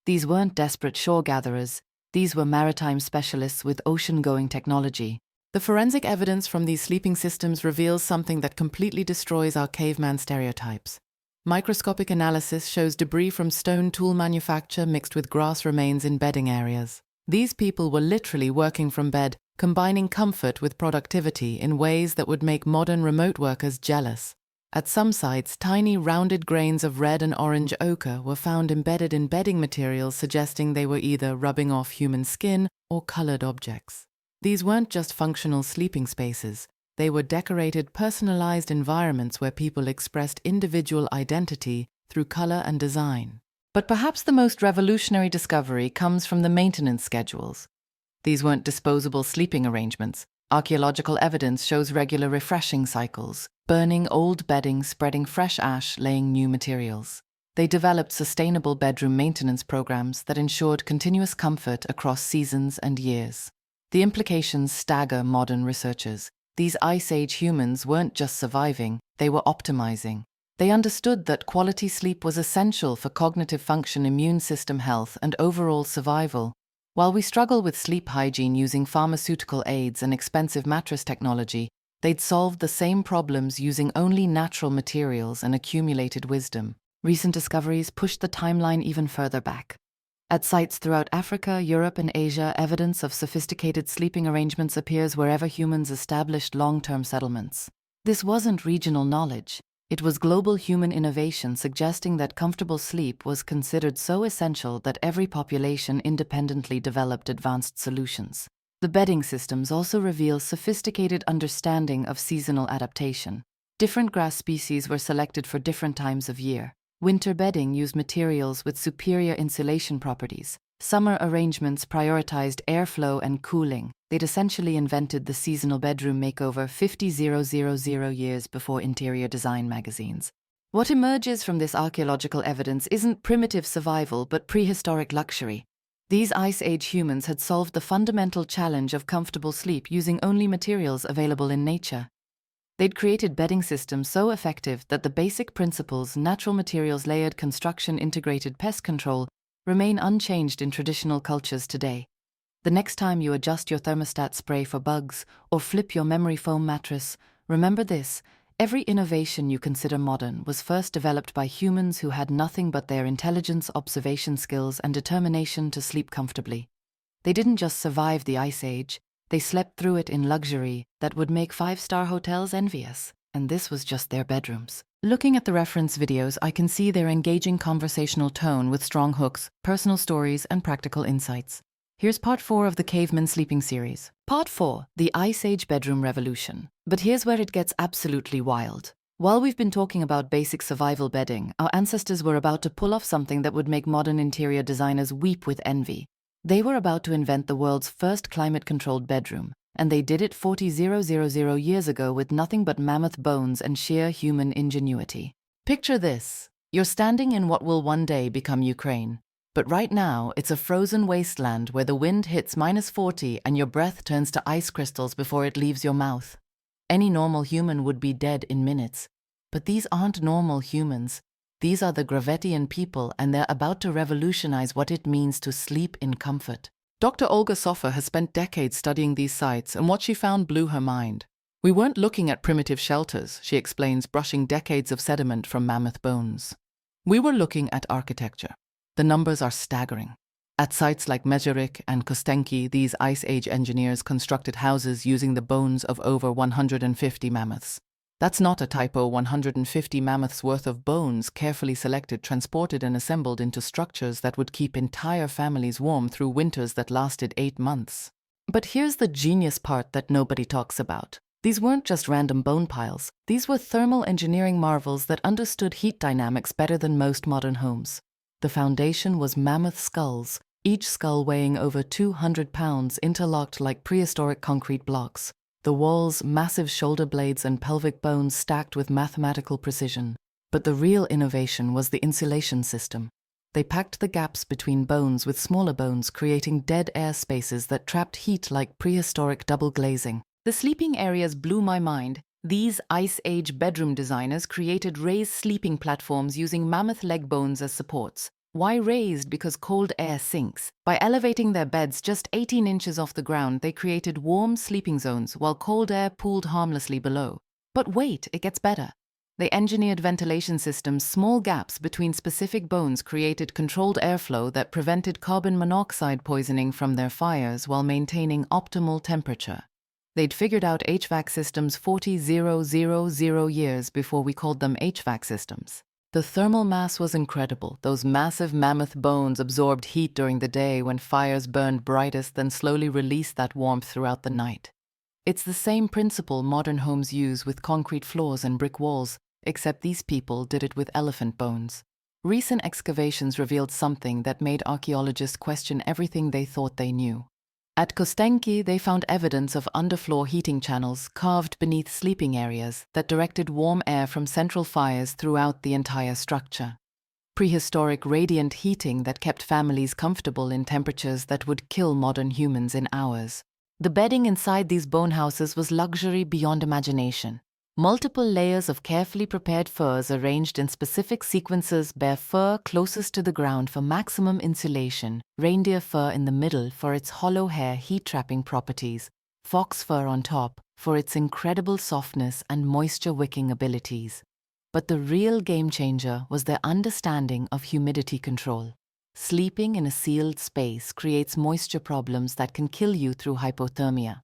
These weren't desperate shore gatherers. These were maritime specialists with ocean-going technology. The forensic evidence from these sleeping systems reveals something that completely destroys our caveman stereotypes. Microscopic analysis shows debris from stone tool manufacture mixed with grass remains in bedding areas. These people were literally working from bed, combining comfort with productivity in ways that would make modern remote workers jealous. At some sites, tiny rounded grains of red and orange ochre were found embedded in bedding materials, suggesting they were either rubbing off human skin or colored objects. These weren't just functional sleeping spaces. They were decorated, personalized environments where people expressed individual identity through color and design. But perhaps the most revolutionary discovery comes from the maintenance schedules. These weren't disposable sleeping arrangements. Archaeological evidence shows regular refreshing cycles, burning old bedding, spreading fresh ash, laying new materials. They developed sustainable bedroom maintenance programs that ensured continuous comfort across seasons and years. The implications stagger modern researchers. These Ice Age humans weren't just surviving, they were optimizing. They understood that quality sleep was essential for cognitive function, immune system health, and overall survival. While we struggle with sleep hygiene using pharmaceutical aids and expensive mattress technology, they'd solved the same problems using only natural materials and accumulated wisdom. Recent discoveries pushed the timeline even further back. At sites throughout Africa, Europe, and Asia, evidence of sophisticated sleeping arrangements appears wherever humans established long-term settlements. This wasn't regional knowledge. It was global human innovation suggesting that comfortable sleep was considered so essential that every population independently developed advanced solutions. The bedding systems also reveal sophisticated understanding of seasonal adaptation. Different grass species were selected for different times of year. Winter bedding used materials with superior insulation properties. Summer arrangements prioritized airflow and cooling. They'd essentially invented the seasonal bedroom makeover 50,000 years before interior design magazines. What emerges from this archaeological evidence isn't primitive survival but prehistoric luxury. These Ice Age humans had solved the fundamental challenge of comfortable sleep using only materials available in nature. They'd created bedding systems so effective that the basic principles, natural materials, layered construction, integrated pest control, remain unchanged in traditional cultures today. The next time you adjust your thermostat spray for bugs or flip your memory foam mattress, remember this: every innovation you consider modern was first developed by humans who had nothing but their intelligence, observation skills, and determination to sleep comfortably. They didn't just survive the Ice Age, they slept through it in luxury that would make five-star hotels envious. And this was just their bedrooms. Looking at the reference videos, I can see their engaging conversational tone with strong hooks, personal stories, and practical insights. Here's part 4 of the Cavemen sleeping series. Part 4, the Ice Age bedroom revolution. But here's where it gets absolutely wild. While we've been talking about basic survival bedding, our ancestors were about to pull off something that would make modern interior designers weep with envy. They were about to invent the world's first climate-controlled bedroom, and they did it 40,000 years ago with nothing but mammoth bones and sheer human ingenuity. Picture this: you're standing in what will one day become Ukraine. But right now, it's a frozen wasteland where the wind hits -40 and your breath turns to ice crystals before it leaves your mouth. Any normal human would be dead in minutes. But these aren't normal humans. These are the Gravettian people, and they're about to revolutionize what it means to sleep in comfort. Dr. Olga Soffer has spent decades studying these sites, and what she found blew her mind. We weren't looking at primitive shelters, she explains, brushing decades of sediment from mammoth bones. We were looking at architecture. The numbers are staggering. At sites like Mezherik and Kostenki, these Ice Age engineers constructed houses using the bones of over 150 mammoths. That's not a typo. 150 mammoths worth of bones, carefully selected, transported and assembled into structures that would keep entire families warm through winters that lasted 8 months. But here's the genius part that nobody talks about. These weren't just random bone piles. These were thermal engineering marvels that understood heat dynamics better than most modern homes. The foundation was mammoth skulls, each skull weighing over 200 pounds, interlocked like prehistoric concrete blocks. The walls, massive shoulder blades and pelvic bones stacked with mathematical precision. But the real innovation was the insulation system. They packed the gaps between bones with smaller bones, creating dead air spaces that trapped heat like prehistoric double glazing. The sleeping areas blew my mind. These Ice Age bedroom designers created raised sleeping platforms using mammoth leg bones as supports. Why raised? Because cold air sinks. By elevating their beds just 18 inches off the ground, they created warm sleeping zones while cold air pooled harmlessly below. But wait, it gets better. They engineered ventilation systems. Small gaps between specific bones created controlled airflow that prevented carbon monoxide poisoning from their fires while maintaining optimal temperature. They'd figured out HVAC systems 40,000 years before we called them HVAC systems. The thermal mass was incredible. Those massive mammoth bones absorbed heat during the day when fires burned brightest, then slowly released that warmth throughout the night. It's the same principle modern homes use with concrete floors and brick walls, except these people did it with elephant bones. Recent excavations revealed something that made archaeologists question everything they thought they knew. At Kostenki, they found evidence of underfloor heating channels carved beneath sleeping areas that directed warm air from central fires throughout the entire structure. Prehistoric radiant heating that kept families comfortable in temperatures that would kill modern humans in hours. The bedding inside these bone houses was luxury beyond imagination. Multiple layers of carefully prepared furs arranged in specific sequences, bear fur closest to the ground for maximum insulation, reindeer fur in the middle for its hollow hair heat-trapping properties, fox fur on top for its incredible softness and moisture-wicking abilities. But the real game-changer was their understanding of humidity control. Sleeping in a sealed space creates moisture problems that can kill you through hypothermia.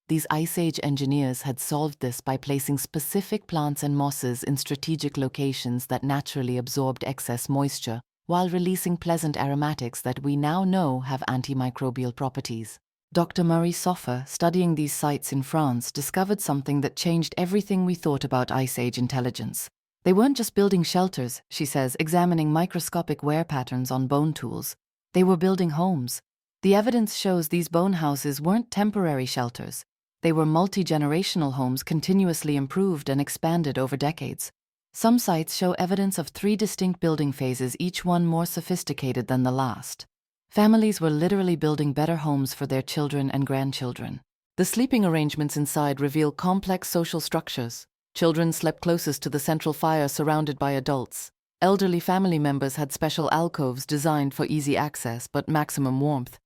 These Ice Age engineers had solved this by placing specific plants and mosses in strategic locations that naturally absorbed excess moisture, while releasing pleasant aromatics that we now know have antimicrobial properties. Dr. Marie Soffer, studying these sites in France, discovered something that changed everything we thought about Ice Age intelligence. They weren't just building shelters, she says, examining microscopic wear patterns on bone tools. They were building homes. The evidence shows these bone houses weren't temporary shelters. They were multi-generational homes continuously improved and expanded over decades. Some sites show evidence of 3 distinct building phases, each one more sophisticated than the last. Families were literally building better homes for their children and grandchildren. The sleeping arrangements inside reveal complex social structures. Children slept closest to the central fire surrounded by adults. Elderly family members had special alcoves designed for easy access but maximum warmth.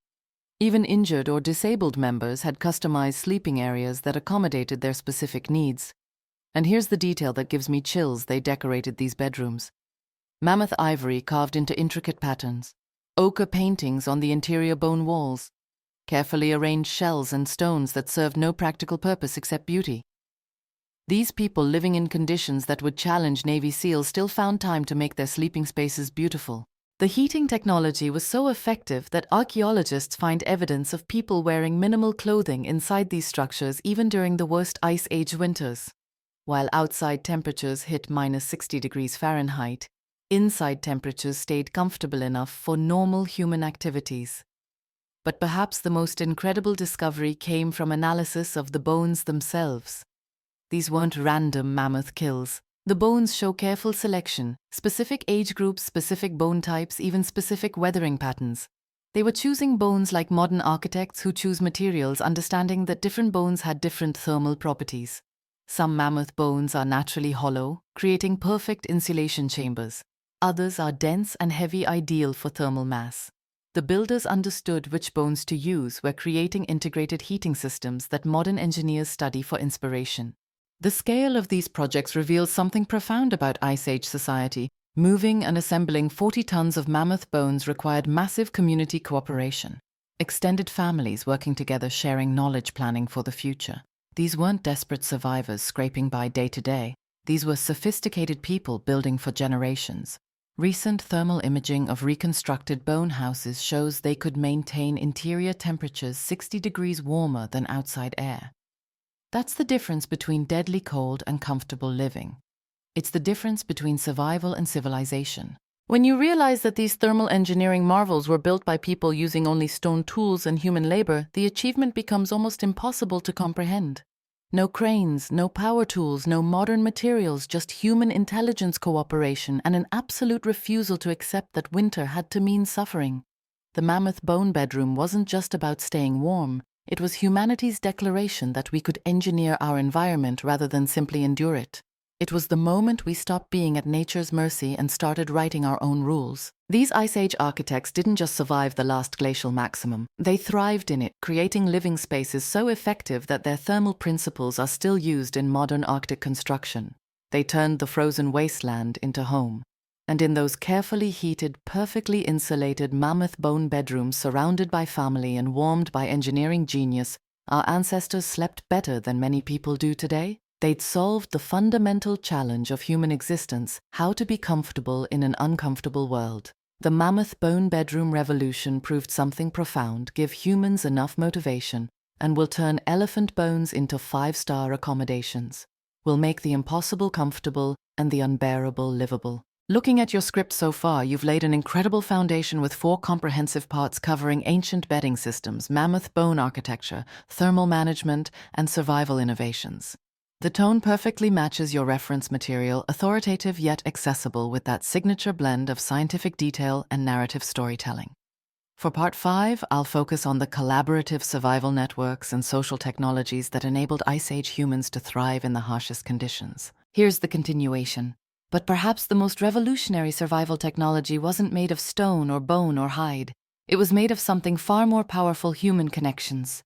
Even injured or disabled members had customized sleeping areas that accommodated their specific needs. And here's the detail that gives me chills: they decorated these bedrooms. Mammoth ivory carved into intricate patterns. Ochre paintings on the interior bone walls. Carefully arranged shells and stones that served no practical purpose except beauty. These people, living in conditions that would challenge Navy SEALs, still found time to make their sleeping spaces beautiful. The heating technology was so effective that archaeologists find evidence of people wearing minimal clothing inside these structures even during the worst Ice Age winters. While outside temperatures hit -60 degrees Fahrenheit, inside temperatures stayed comfortable enough for normal human activities. But perhaps the most incredible discovery came from analysis of the bones themselves. These weren't random mammoth kills. The bones show careful selection, specific age groups, specific bone types, even specific weathering patterns. They were choosing bones like modern architects who choose materials, understanding that different bones had different thermal properties. Some mammoth bones are naturally hollow, creating perfect insulation chambers. Others are dense and heavy, ideal for thermal mass. The builders understood which bones to use, were creating integrated heating systems that modern engineers study for inspiration. The scale of these projects reveals something profound about Ice Age society. Moving and assembling 40 tons of mammoth bones required massive community cooperation. Extended families working together, sharing knowledge, planning for the future. These weren't desperate survivors scraping by day to day. These were sophisticated people building for generations. Recent thermal imaging of reconstructed bone houses shows they could maintain interior temperatures 60 degrees warmer than outside air. That's the difference between deadly cold and comfortable living. It's the difference between survival and civilization. When you realize that these thermal engineering marvels were built by people using only stone tools and human labor, the achievement becomes almost impossible to comprehend. No cranes, no power tools, no modern materials, just human intelligence, cooperation, and an absolute refusal to accept that winter had to mean suffering. The mammoth bone bedroom wasn't just about staying warm. It was humanity's declaration that we could engineer our environment rather than simply endure it. It was the moment we stopped being at nature's mercy and started writing our own rules. These Ice Age architects didn't just survive the last glacial maximum, they thrived in it, creating living spaces so effective that their thermal principles are still used in modern Arctic construction. They turned the frozen wasteland into home. And in those carefully heated, perfectly insulated mammoth bone bedrooms surrounded by family and warmed by engineering genius, our ancestors slept better than many people do today. They'd solved the fundamental challenge of human existence: how to be comfortable in an uncomfortable world. The mammoth bone bedroom revolution proved something profound: give humans enough motivation, and we'll turn elephant bones into 5-star accommodations. We'll make the impossible comfortable and the unbearable livable. Looking at your script so far, you've laid an incredible foundation with 4 comprehensive parts covering ancient bedding systems, mammoth bone architecture, thermal management, and survival innovations. The tone perfectly matches your reference material, authoritative yet accessible, with that signature blend of scientific detail and narrative storytelling. For Part 5, I'll focus on the collaborative survival networks and social technologies that enabled Ice Age humans to thrive in the harshest conditions. Here's the continuation. But perhaps the most revolutionary survival technology wasn't made of stone or bone or hide. It was made of something far more powerful: human connections.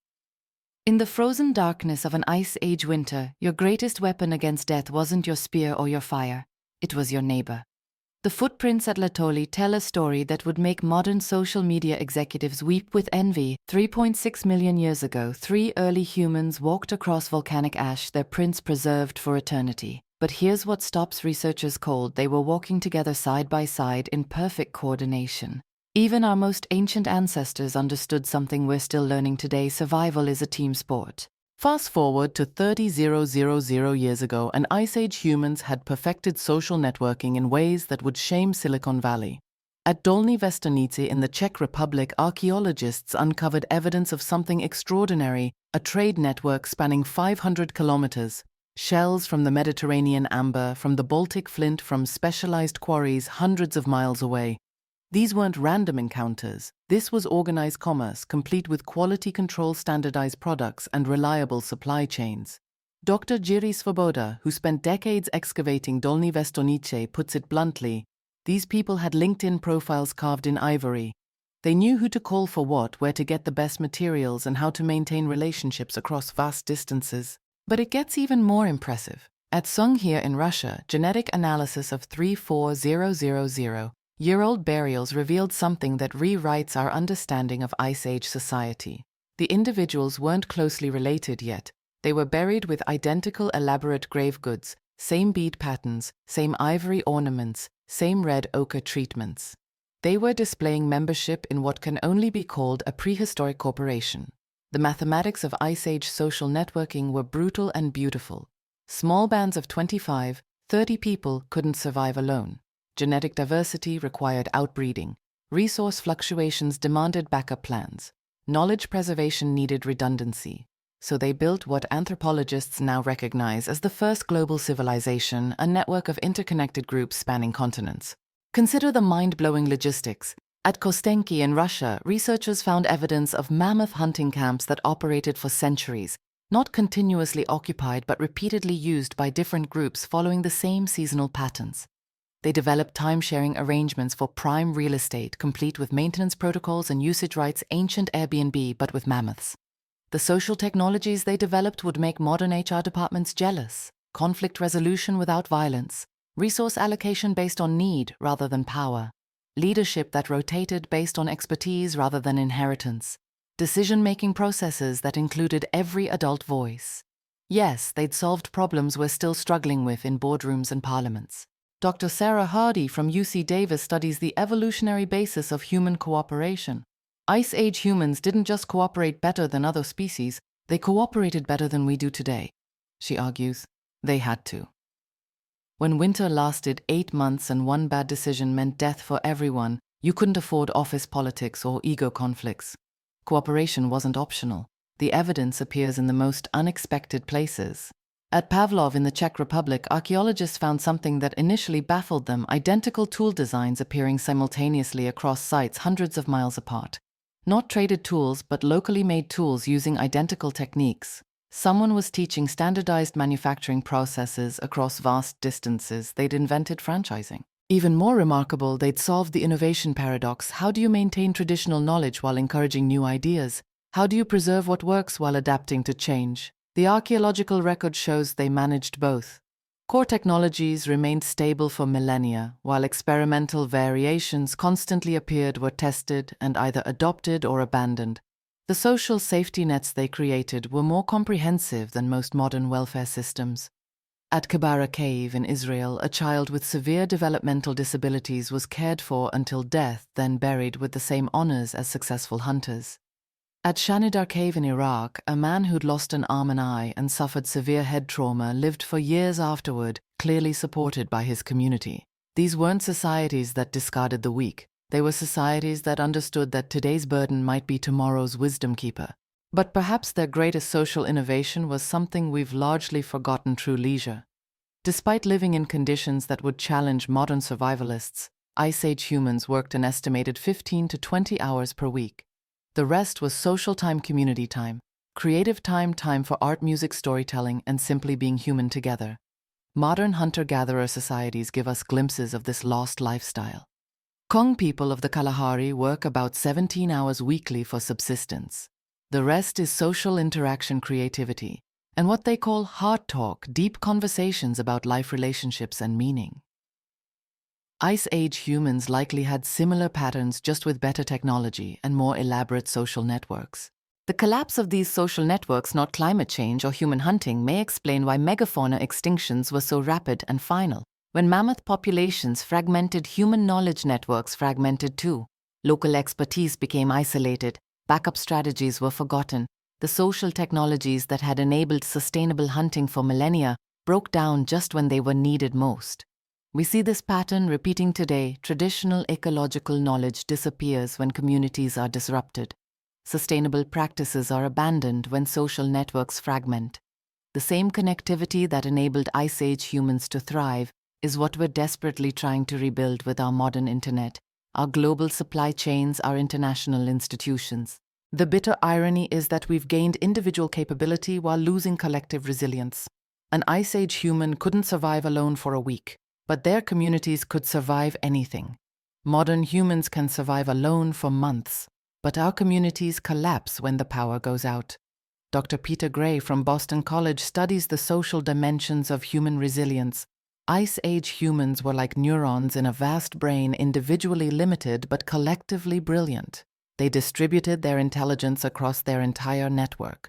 In the frozen darkness of an Ice Age winter, your greatest weapon against death wasn't your spear or your fire. It was your neighbor. The footprints at Latoli tell a story that would make modern social media executives weep with envy. 3.6 million years ago, 3 early humans walked across volcanic ash, their prints preserved for eternity. But here's what stops researchers cold: they were walking together side by side in perfect coordination. Even our most ancient ancestors understood something we're still learning today: survival is a team sport. Fast forward to 30,000 years ago, and Ice Age humans had perfected social networking in ways that would shame Silicon Valley. At Dolní Věstonice in the Czech Republic, archaeologists uncovered evidence of something extraordinary: a trade network spanning 500 kilometers. Shells from the Mediterranean amber, from the Baltic flint, from specialized quarries hundreds of miles away. These weren't random encounters. This was organized commerce, complete with quality control, standardized products, and reliable supply chains. Dr. Jiří Svoboda, who spent decades excavating Dolní Věstonice, puts it bluntly: these people had LinkedIn profiles carved in ivory. They knew who to call for what, where to get the best materials, and how to maintain relationships across vast distances. But it gets even more impressive. At Songhe in Russia, genetic analysis of 34000-year-old burials revealed something that rewrites our understanding of Ice Age society. The individuals weren't closely related yet. They were buried with identical elaborate grave goods, same bead patterns, same ivory ornaments, same red ochre treatments. They were displaying membership in what can only be called a prehistoric corporation. The mathematics of Ice Age social networking were brutal and beautiful. Small bands of 25, 30 people couldn't survive alone. Genetic diversity required outbreeding. Resource fluctuations demanded backup plans. Knowledge preservation needed redundancy. So they built what anthropologists now recognize as the first global civilization, a network of interconnected groups spanning continents. Consider the mind-blowing logistics. At Kostenki in Russia, researchers found evidence of mammoth hunting camps that operated for centuries, not continuously occupied but repeatedly used by different groups following the same seasonal patterns. They developed time-sharing arrangements for prime real estate, complete with maintenance protocols and usage rights, ancient Airbnb but with mammoths. The social technologies they developed would make modern HR departments jealous: conflict resolution without violence, resource allocation based on need rather than power, leadership that rotated based on expertise rather than inheritance, decision-making processes that included every adult voice. Yes, they'd solved problems we're still struggling with in boardrooms and parliaments. Dr. Sarah Hardy from UC Davis studies the evolutionary basis of human cooperation. Ice Age humans didn't just cooperate better than other species, they cooperated better than we do today. She argues, they had to. When winter lasted 8 months and one bad decision meant death for everyone, you couldn't afford office politics or ego conflicts. Cooperation wasn't optional. The evidence appears in the most unexpected places. At Pavlov in the Czech Republic, archaeologists found something that initially baffled them: identical tool designs appearing simultaneously across sites hundreds of miles apart. Not traded tools, but locally made tools using identical techniques. Someone was teaching standardized manufacturing processes across vast distances. They'd invented franchising. Even more remarkable, they'd solved the innovation paradox. How do you maintain traditional knowledge while encouraging new ideas? How do you preserve what works while adapting to change? The archaeological record shows they managed both. Core technologies remained stable for millennia, while experimental variations constantly appeared, were tested, and either adopted or abandoned. The social safety nets they created were more comprehensive than most modern welfare systems. At Kibara Cave in Israel, a child with severe developmental disabilities was cared for until death, then buried with the same honors as successful hunters. At Shanidar Cave in Iraq, a man who'd lost an arm and eye and suffered severe head trauma lived for years afterward, clearly supported by his community. These weren't societies that discarded the weak. They were societies that understood that today's burden might be tomorrow's wisdom keeper. But perhaps their greatest social innovation was something we've largely forgotten: true leisure. Despite living in conditions that would challenge modern survivalists, Ice Age humans worked an estimated 15 to 20 hours per week. The rest was social time, community time, creative time, time for art, music, storytelling, and simply being human together. Modern hunter-gatherer societies give us glimpses of this lost lifestyle. Kong people of the Kalahari work about 17 hours weekly for subsistence. The rest is social interaction, creativity, and what they call heart talk, deep conversations about life, relationships, and meaning. Ice Age humans likely had similar patterns, just with better technology and more elaborate social networks. The collapse of these social networks, not climate change or human hunting, may explain why megafauna extinctions were so rapid and final. When mammoth populations fragmented, human knowledge networks fragmented too. Local expertise became isolated, backup strategies were forgotten. The social technologies that had enabled sustainable hunting for millennia broke down just when they were needed most. We see this pattern repeating today. Traditional ecological knowledge disappears when communities are disrupted. Sustainable practices are abandoned when social networks fragment. The same connectivity that enabled Ice Age humans to thrive is what we're desperately trying to rebuild with our modern internet, our global supply chains, our international institutions. The bitter irony is that we've gained individual capability while losing collective resilience. An Ice Age human couldn't survive alone for a week, but their communities could survive anything. Modern humans can survive alone for months, but our communities collapse when the power goes out. Dr. Peter Gray from Boston College studies the social dimensions of human resilience. Ice Age humans were like neurons in a vast brain, individually limited but collectively brilliant. They distributed their intelligence across their entire network.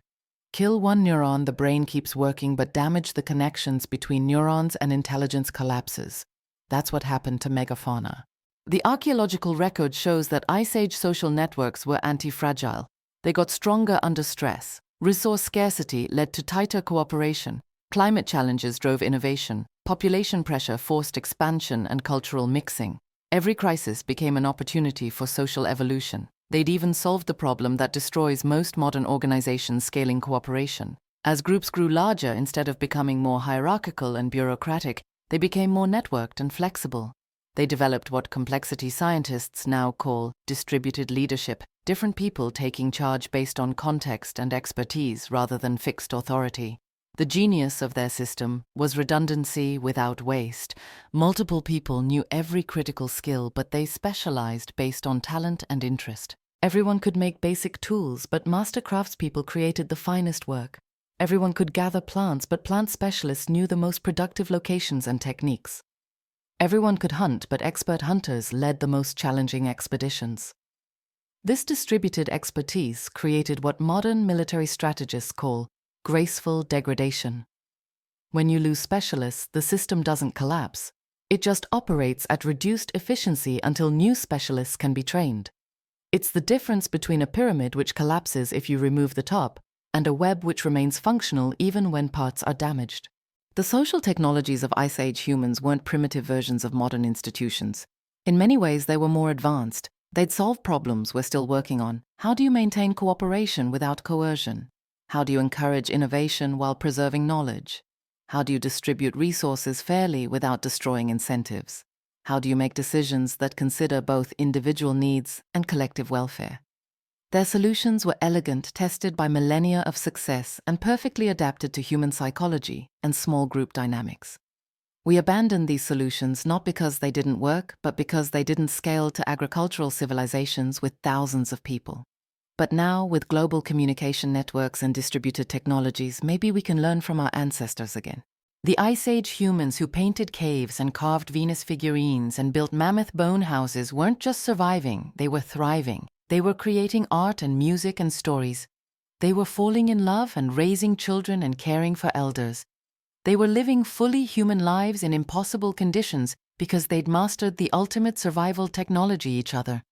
Kill one neuron, the brain keeps working, but damage the connections between neurons and intelligence collapses. That's what happened to megafauna. The archaeological record shows that Ice Age social networks were anti-fragile. They got stronger under stress. Resource scarcity led to tighter cooperation. Climate challenges drove innovation. Population pressure forced expansion and cultural mixing. Every crisis became an opportunity for social evolution. They'd even solved the problem that destroys most modern organizations: scaling cooperation. As groups grew larger, instead of becoming more hierarchical and bureaucratic, they became more networked and flexible. They developed what complexity scientists now call distributed leadership, different people taking charge based on context and expertise rather than fixed authority. The genius of their system was redundancy without waste. Multiple people knew every critical skill, but they specialized based on talent and interest. Everyone could make basic tools, but master craftspeople created the finest work. Everyone could gather plants, but plant specialists knew the most productive locations and techniques. Everyone could hunt, but expert hunters led the most challenging expeditions. This distributed expertise created what modern military strategists call graceful degradation. When you lose specialists, the system doesn't collapse. It just operates at reduced efficiency until new specialists can be trained. It's the difference between a pyramid which collapses if you remove the top and a web which remains functional even when parts are damaged. The social technologies of Ice Age humans weren't primitive versions of modern institutions. In many ways, they were more advanced. They'd solve problems we're still working on. How do you maintain cooperation without coercion? How do you encourage innovation while preserving knowledge? How do you distribute resources fairly without destroying incentives? How do you make decisions that consider both individual needs and collective welfare? Their solutions were elegant, tested by millennia of success, and perfectly adapted to human psychology and small group dynamics. We abandoned these solutions not because they didn't work, but because they didn't scale to agricultural civilizations with thousands of people. But now, with global communication networks and distributed technologies, maybe we can learn from our ancestors again. The Ice Age humans who painted caves and carved Venus figurines and built mammoth bone houses weren't just surviving, they were thriving. They were creating art and music and stories. They were falling in love and raising children and caring for elders. They were living fully human lives in impossible conditions because they'd mastered the ultimate survival technology: each other.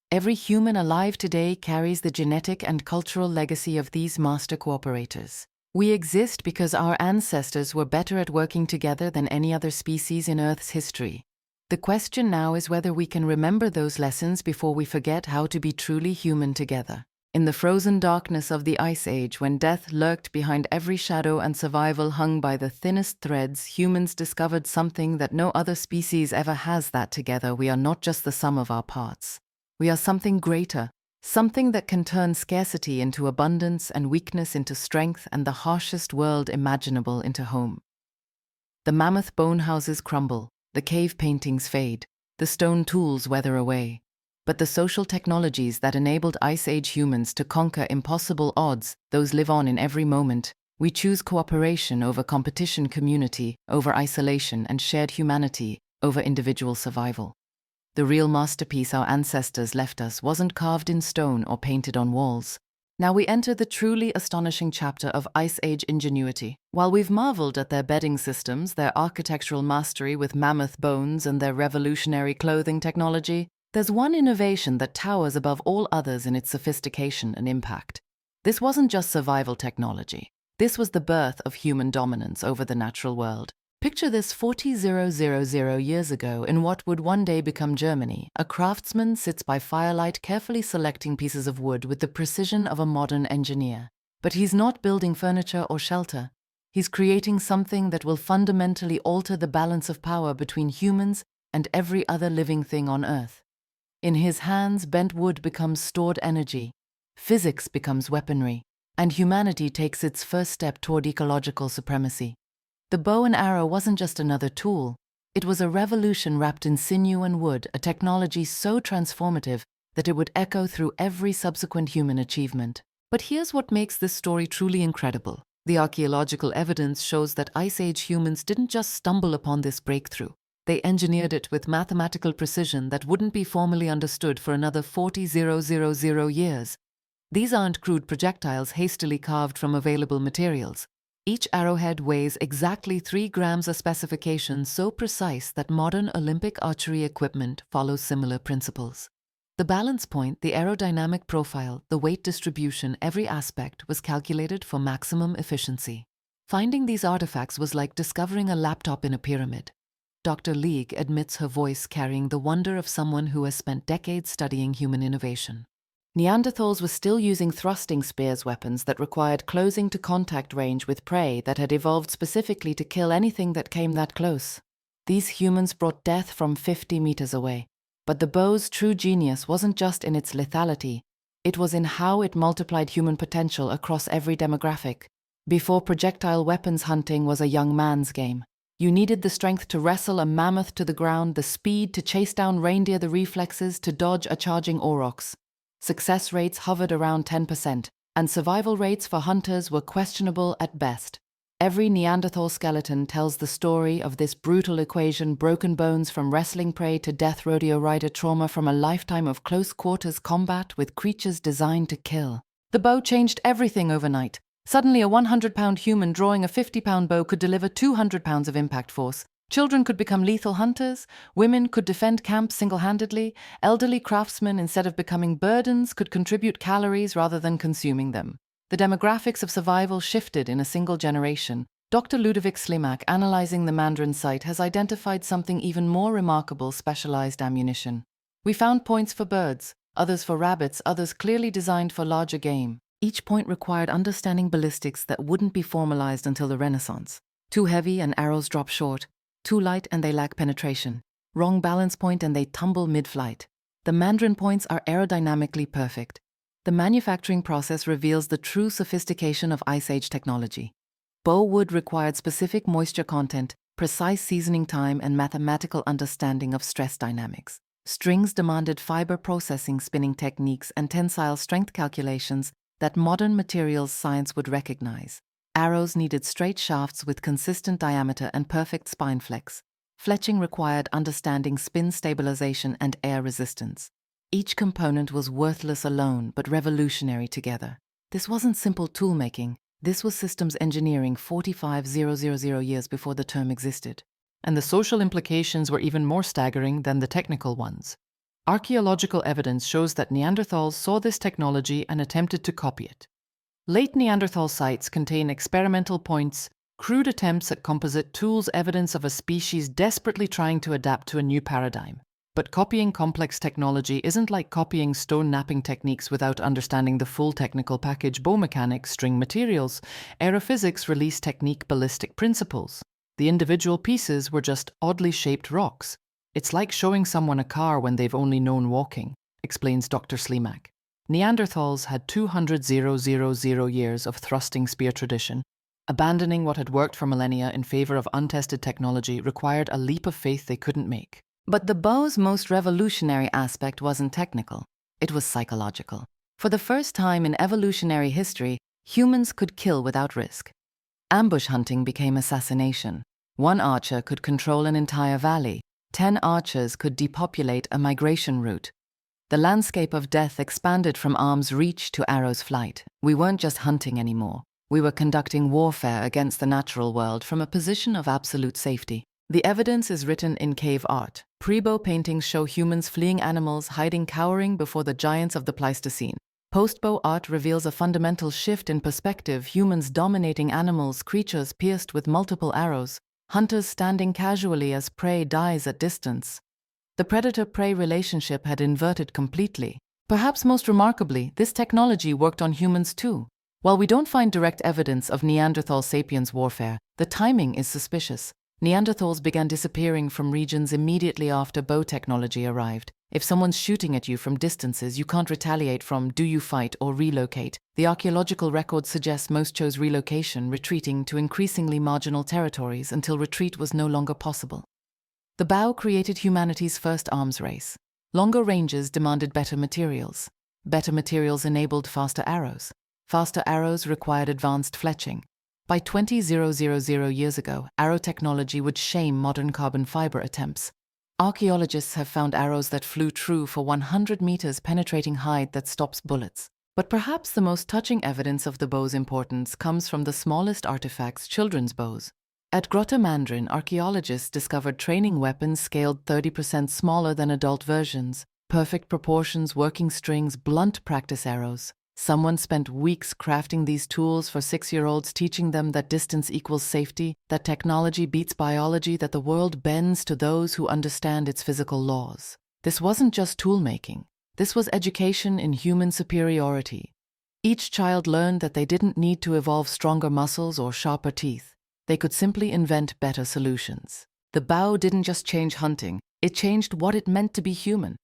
Every human alive today carries the genetic and cultural legacy of these master cooperators. We exist because our ancestors were better at working together than any other species in Earth's history. The question now is whether we can remember those lessons before we forget how to be truly human together. In the frozen darkness of the Ice Age, when death lurked behind every shadow and survival hung by the thinnest threads, humans discovered something that no other species ever has: that together we are not just the sum of our parts. We are something greater, something that can turn scarcity into abundance and weakness into strength and the harshest world imaginable into home. The mammoth bone houses crumble, the cave paintings fade, the stone tools weather away. But the social technologies that enabled Ice Age humans to conquer impossible odds, those live on in every moment. We choose cooperation over competition, community over isolation, and shared humanity over individual survival. The real masterpiece our ancestors left us wasn't carved in stone or painted on walls. Now we enter the truly astonishing chapter of Ice Age ingenuity. While we've marveled at their bedding systems, their architectural mastery with mammoth bones, and their revolutionary clothing technology, there's one innovation that towers above all others in its sophistication and impact. This wasn't just survival technology. This was the birth of human dominance over the natural world. Picture this 40,000 years ago in what would one day become Germany. A craftsman sits by firelight carefully selecting pieces of wood with the precision of a modern engineer. But he's not building furniture or shelter. He's creating something that will fundamentally alter the balance of power between humans and every other living thing on Earth. In his hands, bent wood becomes stored energy, physics becomes weaponry, and humanity takes its first step toward ecological supremacy. The bow and arrow wasn't just another tool. It was a revolution wrapped in sinew and wood, a technology so transformative that it would echo through every subsequent human achievement. But here's what makes this story truly incredible. The archaeological evidence shows that Ice Age humans didn't just stumble upon this breakthrough. They engineered it with mathematical precision that wouldn't be formally understood for another 40,000 years. These aren't crude projectiles hastily carved from available materials. Each arrowhead weighs exactly 3 grams, a specification so precise that modern Olympic archery equipment follows similar principles. The balance point, the aerodynamic profile, the weight distribution, every aspect was calculated for maximum efficiency. Finding these artifacts was like discovering a laptop in a pyramid. Dr. League admits, her voice carrying the wonder of someone who has spent decades studying human innovation. Neanderthals were still using thrusting spears, weapons that required closing to contact range with prey that had evolved specifically to kill anything that came that close. These humans brought death from 50 meters away. But the bow's true genius wasn't just in its lethality, it was in how it multiplied human potential across every demographic. Before projectile weapons, hunting was a young man's game. You needed the strength to wrestle a mammoth to the ground, the speed to chase down reindeer, the reflexes to dodge a charging aurochs. Success rates hovered around 10%, and survival rates for hunters were questionable at best. Every Neanderthal skeleton tells the story of this brutal equation: broken bones from wrestling prey to death, rodeo rider trauma from a lifetime of close-quarters combat with creatures designed to kill. The bow changed everything overnight. Suddenly, a 100-pound human drawing a 50-pound bow could deliver 200 pounds of impact force. Children could become lethal hunters, women could defend camps single-handedly, elderly craftsmen, instead of becoming burdens, could contribute calories rather than consuming them. The demographics of survival shifted in a single generation. Dr. Ludovic Slimak, analyzing the Mandarin site, has identified something even more remarkable: specialized ammunition. We found points for birds, others for rabbits, others clearly designed for larger game. Each point required understanding ballistics that wouldn't be formalized until the Renaissance. Too heavy and arrows drop short. Too light and they lack penetration. Wrong balance point and they tumble mid-flight. The Mandarin points are aerodynamically perfect. The manufacturing process reveals the true sophistication of Ice Age technology. Bow wood required specific moisture content, precise seasoning time, and mathematical understanding of stress dynamics. Strings demanded fiber processing, spinning techniques, and tensile strength calculations that modern materials science would recognize. Arrows needed straight shafts with consistent diameter and perfect spine flex. Fletching required understanding spin stabilization and air resistance. Each component was worthless alone, but revolutionary together. This wasn't simple tool-making. This was systems engineering 45,000 years before the term existed. And the social implications were even more staggering than the technical ones. Archaeological evidence shows that Neanderthals saw this technology and attempted to copy it. Late Neanderthal sites contain experimental points, crude attempts at composite tools, evidence of a species desperately trying to adapt to a new paradigm. But copying complex technology isn't like copying stone knapping techniques without understanding the full technical package: bow mechanics, string materials, aerophysics, release technique, ballistic principles. The individual pieces were just oddly shaped rocks. It's like showing someone a car when they've only known walking, explains Dr. Slimak. Neanderthals had 200,000 years of thrusting spear tradition. Abandoning what had worked for millennia in favor of untested technology required a leap of faith they couldn't make. But the bow's most revolutionary aspect wasn't technical. It was psychological. For the first time in evolutionary history, humans could kill without risk. Ambush hunting became assassination. One archer could control an entire valley. 10 archers could depopulate a migration route. The landscape of death expanded from arm's reach to arrow's flight. We weren't just hunting anymore. We were conducting warfare against the natural world from a position of absolute safety. The evidence is written in cave art. Pre-bow paintings show humans fleeing animals, hiding cowering before the giants of the Pleistocene. Post-bow art reveals a fundamental shift in perspective, humans dominating animals, creatures pierced with multiple arrows, hunters standing casually as prey dies at distance. The predator-prey relationship had inverted completely. Perhaps most remarkably, this technology worked on humans too. While we don't find direct evidence of Neanderthal-sapiens warfare, the timing is suspicious. Neanderthals began disappearing from regions immediately after bow technology arrived. If someone's shooting at you from distances, you can't retaliate from do you fight or relocate. The archaeological record suggests most chose relocation, retreating to increasingly marginal territories until retreat was no longer possible. The bow created humanity's first arms race. Longer ranges demanded better materials. Better materials enabled faster arrows. Faster arrows required advanced fletching. By 20,000 years ago, arrow technology would shame modern carbon fiber attempts. Archaeologists have found arrows that flew true for 100 meters, penetrating hide that stops bullets. But perhaps the most touching evidence of the bow's importance comes from the smallest artifacts, children's bows. At Grotta Mandrin, archaeologists discovered training weapons scaled 30% smaller than adult versions. Perfect proportions, working strings, blunt practice arrows. Someone spent weeks crafting these tools for 6-year-olds, teaching them that distance equals safety, that technology beats biology, that the world bends to those who understand its physical laws. This wasn't just tool-making. This was education in human superiority. Each child learned that they didn't need to evolve stronger muscles or sharper teeth. They could simply invent better solutions. The bow didn't just change hunting, it changed what it meant to be human.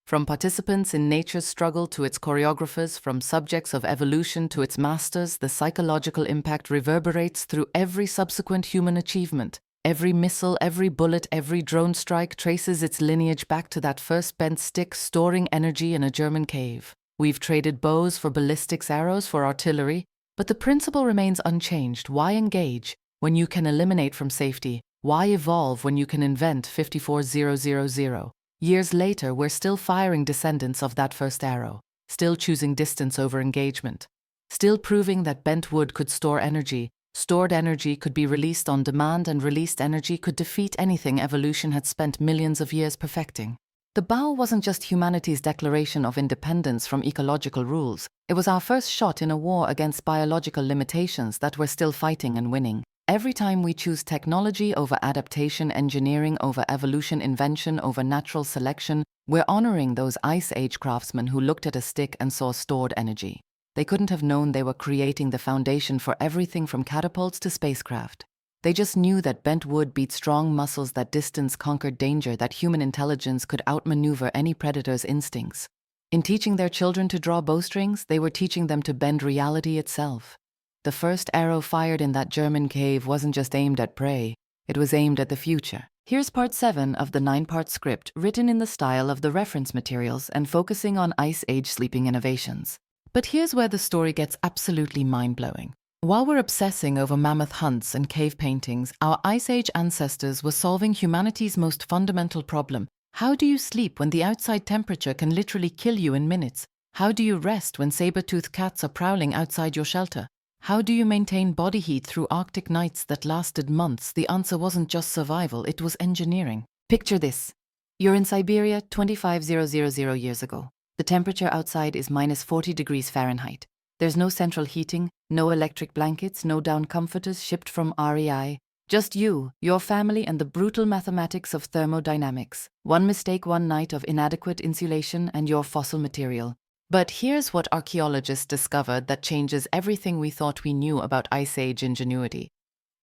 From participants in nature's struggle to its choreographers, from subjects of evolution to its masters, the psychological impact reverberates through every subsequent human achievement. Every missile, every bullet, every drone strike traces its lineage back to that first bent stick storing energy in a German cave. We've traded bows for ballistics, arrows for artillery, but the principle remains unchanged. Why engage when you can eliminate from safety? Why evolve when you can invent 54,000? Years later, we're still firing descendants of that first arrow, still choosing distance over engagement, still proving that bent wood could store energy, stored energy could be released on demand, and released energy could defeat anything evolution had spent millions of years perfecting. The bow wasn't just humanity's declaration of independence from ecological rules, it was our first shot in a war against biological limitations that we're still fighting and winning. Every time we choose technology over adaptation, engineering over evolution, invention over natural selection, we're honoring those Ice Age craftsmen who looked at a stick and saw stored energy. They couldn't have known they were creating the foundation for everything from catapults to spacecraft. They just knew that bent wood beat strong muscles, that distance conquered danger, that human intelligence could outmaneuver any predator's instincts. In teaching their children to draw bowstrings, they were teaching them to bend reality itself. The first arrow fired in that German cave wasn't just aimed at prey, it was aimed at the future. Here's part 7 of the 9-part script, written in the style of the reference materials and focusing on Ice Age sleeping innovations. But here's where the story gets absolutely mind-blowing. While we're obsessing over mammoth hunts and cave paintings, our Ice Age ancestors were solving humanity's most fundamental problem. How do you sleep when the outside temperature can literally kill you in minutes? How do you rest when saber-toothed cats are prowling outside your shelter? How do you maintain body heat through Arctic nights that lasted months? The answer wasn't just survival, it was engineering. Picture this. You're in Siberia 25,000 years ago. The temperature outside is minus 40 degrees Fahrenheit. There's no central heating, no electric blankets, no down comforters shipped from REI. Just you, your family, and the brutal mathematics of thermodynamics. One mistake, one night of inadequate insulation, and your fossil material. But here's what archaeologists discovered that changes everything we thought we knew about Ice Age ingenuity.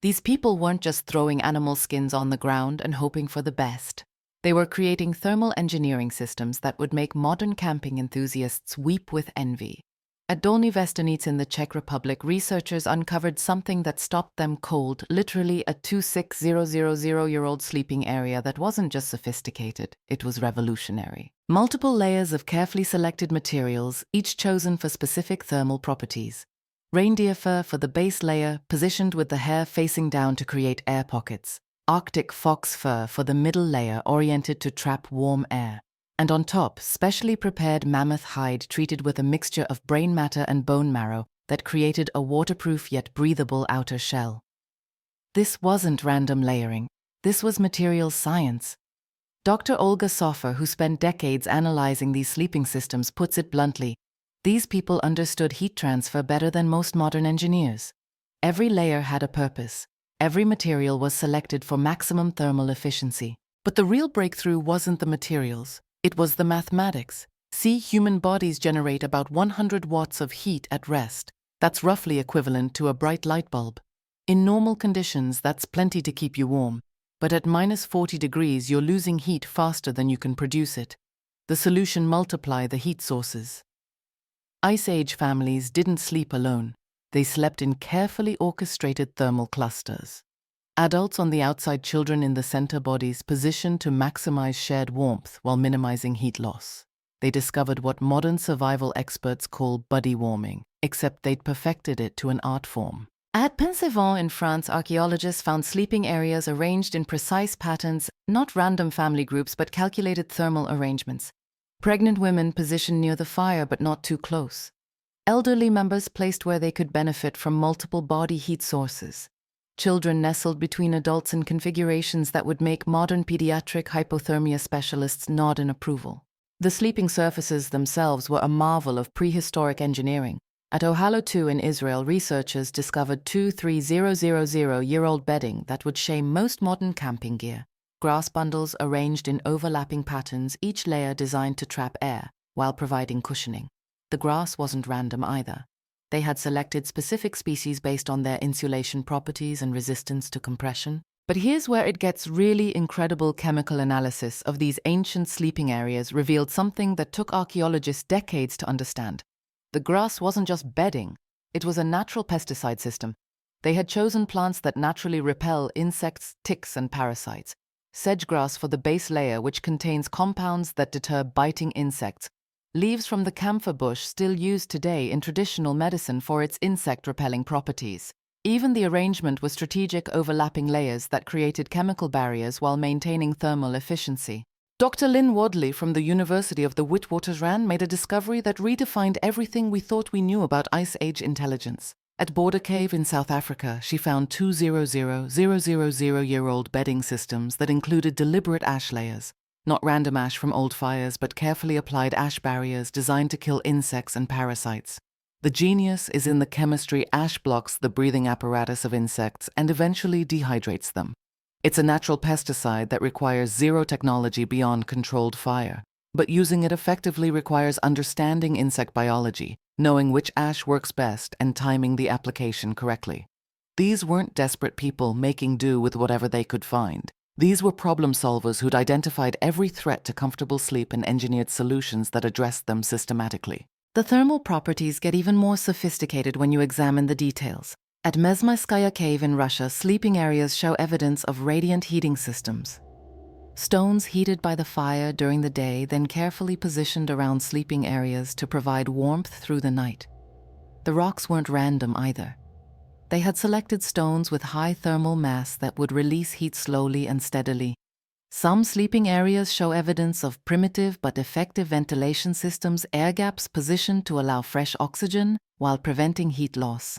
These people weren't just throwing animal skins on the ground and hoping for the best. They were creating thermal engineering systems that would make modern camping enthusiasts weep with envy. At Dolní Věstonice in the Czech Republic, researchers uncovered something that stopped them cold, literally a 26,000-year-old sleeping area that wasn't just sophisticated, it was revolutionary. Multiple layers of carefully selected materials, each chosen for specific thermal properties. Reindeer fur for the base layer, positioned with the hair facing down to create air pockets. Arctic fox fur for the middle layer oriented to trap warm air. And on top, specially prepared mammoth hide treated with a mixture of brain matter and bone marrow that created a waterproof yet breathable outer shell. This wasn't random layering. This was materials science. Dr. Olga Soffer, who spent decades analyzing these sleeping systems, puts it bluntly. These people understood heat transfer better than most modern engineers. Every layer had a purpose. Every material was selected for maximum thermal efficiency. But the real breakthrough wasn't the materials. It was the mathematics. See, human bodies generate about 100 watts of heat at rest. That's roughly equivalent to a bright light bulb. In normal conditions, that's plenty to keep you warm. But at minus 40 degrees, you're losing heat faster than you can produce it. The solution: multiply the heat sources. Ice Age families didn't sleep alone. They slept in carefully orchestrated thermal clusters. Adults on the outside, children in the center, bodies positioned to maximize shared warmth while minimizing heat loss. They discovered what modern survival experts call buddy warming, except they'd perfected it to an art form. At Pensevant in France, archaeologists found sleeping areas arranged in precise patterns, not random family groups but calculated thermal arrangements. Pregnant women positioned near the fire but not too close. Elderly members placed where they could benefit from multiple body heat sources. Children nestled between adults in configurations that would make modern pediatric hypothermia specialists nod in approval. The sleeping surfaces themselves were a marvel of prehistoric engineering. At Ohalo 2 in Israel, researchers discovered 2,3,000-year-old bedding that would shame most modern camping gear. Grass bundles arranged in overlapping patterns, each layer designed to trap air while providing cushioning. The grass wasn't random either. They had selected specific species based on their insulation properties and resistance to compression. But here's where it gets really incredible. Chemical analysis of these ancient sleeping areas revealed something that took archaeologists decades to understand. The grass wasn't just bedding, it was a natural pesticide system. They had chosen plants that naturally repel insects, ticks, and parasites. Sedgegrass for the base layer, which contains compounds that deter biting insects. Leaves from the camphor bush, still used today in traditional medicine for its insect-repelling properties. Even the arrangement was strategic, overlapping layers that created chemical barriers while maintaining thermal efficiency. Dr. Lynn Wadley from the University of the Witwatersrand made a discovery that redefined everything we thought we knew about Ice Age intelligence. At Border Cave in South Africa, she found 2,000-year-old bedding systems that included deliberate ash layers. Not random ash from old fires, but carefully applied ash barriers designed to kill insects and parasites. The genius is in the chemistry. Ash blocks the breathing apparatus of insects and eventually dehydrates them. It's a natural pesticide that requires zero technology beyond controlled fire. But using it effectively requires understanding insect biology, knowing which ash works best, and timing the application correctly. These weren't desperate people making do with whatever they could find. These were problem solvers who'd identified every threat to comfortable sleep and engineered solutions that addressed them systematically. The thermal properties get even more sophisticated when you examine the details. At Mezmayskaya Cave in Russia, sleeping areas show evidence of radiant heating systems. Stones heated by the fire during the day, then carefully positioned around sleeping areas to provide warmth through the night. The rocks weren't random either. They had selected stones with high thermal mass that would release heat slowly and steadily. Some sleeping areas show evidence of primitive but effective ventilation systems, air gaps positioned to allow fresh oxygen while preventing heat loss.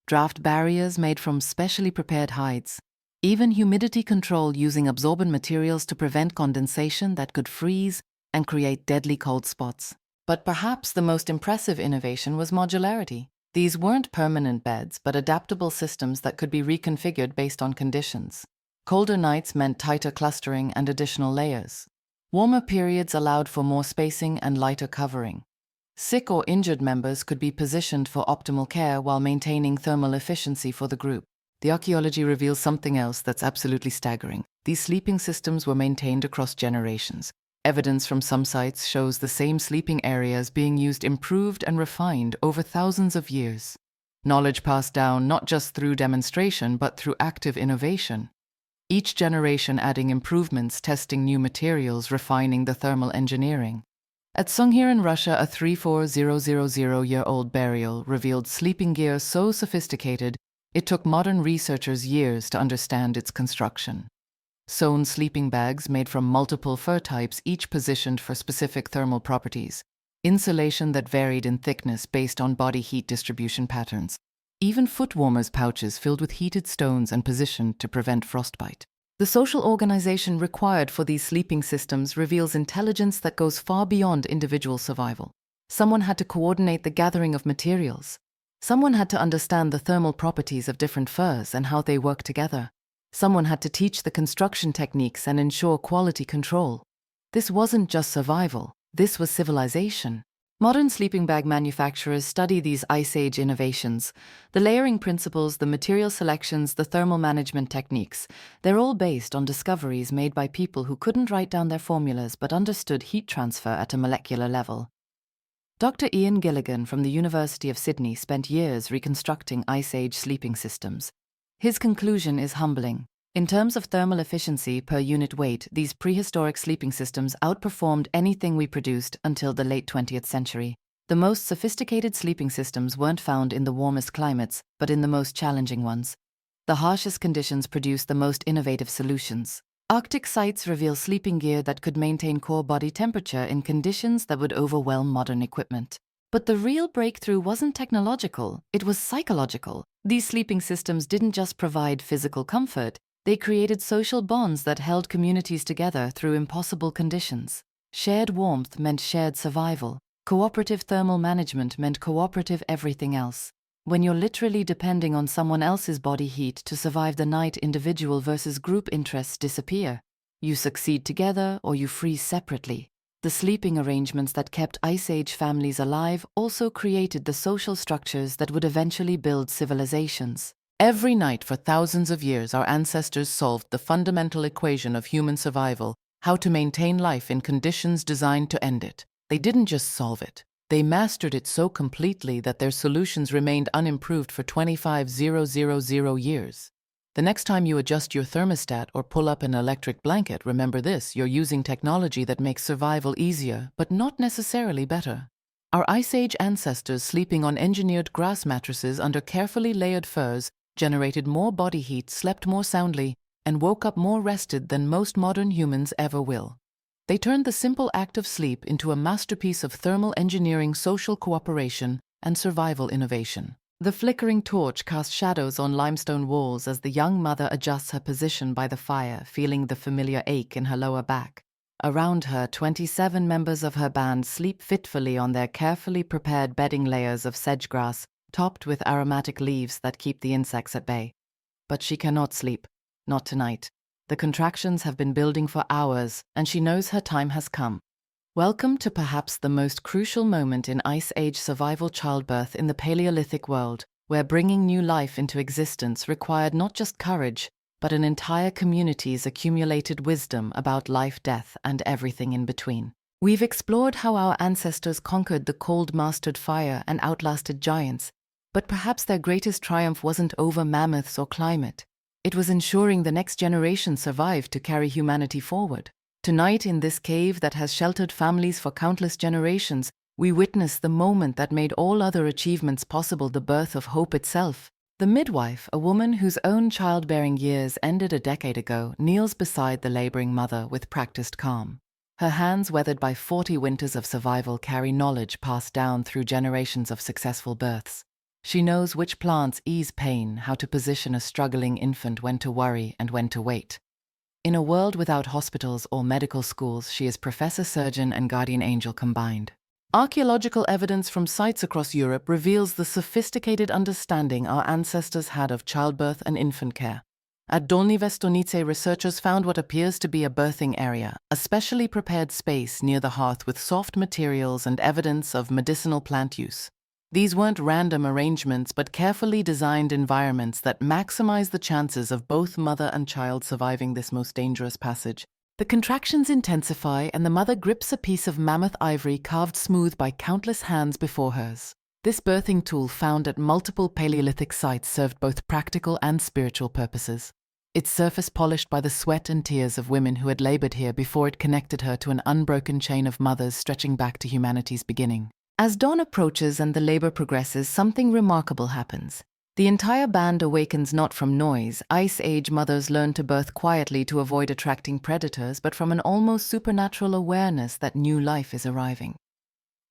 Draft barriers made from specially prepared hides. Even humidity control using absorbent materials to prevent condensation that could freeze and create deadly cold spots. But perhaps the most impressive innovation was modularity. These weren't permanent beds, but adaptable systems that could be reconfigured based on conditions. Colder nights meant tighter clustering and additional layers. Warmer periods allowed for more spacing and lighter covering. Sick or injured members could be positioned for optimal care while maintaining thermal efficiency for the group. The archaeology reveals something else that's absolutely staggering. These sleeping systems were maintained across generations. Evidence from some sites shows the same sleeping areas being used, improved, and refined over thousands of years. Knowledge passed down not just through demonstration, but through active innovation. Each generation adding improvements, testing new materials, refining the thermal engineering. At Sunghir in Russia, a 3,4,000-year-old burial revealed sleeping gear so sophisticated it took modern researchers years to understand its construction. Sewn sleeping bags made from multiple fur types, each positioned for specific thermal properties. Insulation that varied in thickness based on body heat distribution patterns. Even foot warmers pouches filled with heated stones and positioned to prevent frostbite. The social organization required for these sleeping systems reveals intelligence that goes far beyond individual survival. Someone had to coordinate the gathering of materials. Someone had to understand the thermal properties of different furs and how they work together. Someone had to teach the construction techniques and ensure quality control. This wasn't just survival, this was civilization. Modern sleeping bag manufacturers study these Ice Age innovations. The layering principles, the material selections, the thermal management techniques, they're all based on discoveries made by people who couldn't write down their formulas but understood heat transfer at a molecular level. Dr. Ian Gilligan from the University of Sydney spent years reconstructing Ice Age sleeping systems. His conclusion is humbling. In terms of thermal efficiency per unit weight, these prehistoric sleeping systems outperformed anything we produced until the late 20th century. The most sophisticated sleeping systems weren't found in the warmest climates, but in the most challenging ones. The harshest conditions produced the most innovative solutions. Arctic sites reveal sleeping gear that could maintain core body temperature in conditions that would overwhelm modern equipment. But the real breakthrough wasn't technological, it was psychological. These sleeping systems didn't just provide physical comfort, they created social bonds that held communities together through impossible conditions. Shared warmth meant shared survival. Cooperative thermal management meant cooperative everything else. When you're literally depending on someone else's body heat to survive the night, individual versus group interests disappear. You succeed together or you freeze separately. The sleeping arrangements that kept Ice Age families alive also created the social structures that would eventually build civilizations. Every night for thousands of years, our ancestors solved the fundamental equation of human survival, how to maintain life in conditions designed to end it. They didn't just solve it. They mastered it so completely that their solutions remained unimproved for 25,000 years. The next time you adjust your thermostat or pull up an electric blanket, remember this: you're using technology that makes survival easier, but not necessarily better. Our Ice Age ancestors, sleeping on engineered grass mattresses under carefully layered furs, generated more body heat, slept more soundly, and woke up more rested than most modern humans ever will. They turned the simple act of sleep into a masterpiece of thermal engineering, social cooperation, and survival innovation. The flickering torch casts shadows on limestone walls as the young mother adjusts her position by the fire, feeling the familiar ache in her lower back. Around her, 27 members of her band sleep fitfully on their carefully prepared bedding layers of sedge grass, topped with aromatic leaves that keep the insects at bay. But she cannot sleep. Not tonight. The contractions have been building for hours, and she knows her time has come. Welcome to perhaps the most crucial moment in Ice Age survival: childbirth in the Paleolithic world, where bringing new life into existence required not just courage, but an entire community's accumulated wisdom about life, death, and everything in between. We've explored how our ancestors conquered the cold, mastered fire, and outlasted giants, but perhaps their greatest triumph wasn't over mammoths or climate. It was ensuring the next generation survived to carry humanity forward. Tonight, in this cave that has sheltered families for countless generations, we witness the moment that made all other achievements possible: the birth of hope itself. The midwife, a woman whose own childbearing years ended a decade ago, kneels beside the laboring mother with practiced calm. Her hands, weathered by 40 winters of survival, carry knowledge passed down through generations of successful births. She knows which plants ease pain, how to position a struggling infant, when to worry and when to wait. In a world without hospitals or medical schools, she is professor, surgeon, and guardian angel combined. Archaeological evidence from sites across Europe reveals the sophisticated understanding our ancestors had of childbirth and infant care. At Dolní Věstonice, researchers found what appears to be a birthing area, a specially prepared space near the hearth with soft materials and evidence of medicinal plant use. These weren't random arrangements, but carefully designed environments that maximize the chances of both mother and child surviving this most dangerous passage. The contractions intensify, and the mother grips a piece of mammoth ivory carved smooth by countless hands before hers. This birthing tool, found at multiple Paleolithic sites, served both practical and spiritual purposes. Its surface polished by the sweat and tears of women who had labored here before it connected her to an unbroken chain of mothers stretching back to humanity's beginning. As dawn approaches and the labor progresses, something remarkable happens. The entire band awakens not from noise. Ice Age mothers learn to birth quietly to avoid attracting predators, but from an almost supernatural awareness that new life is arriving.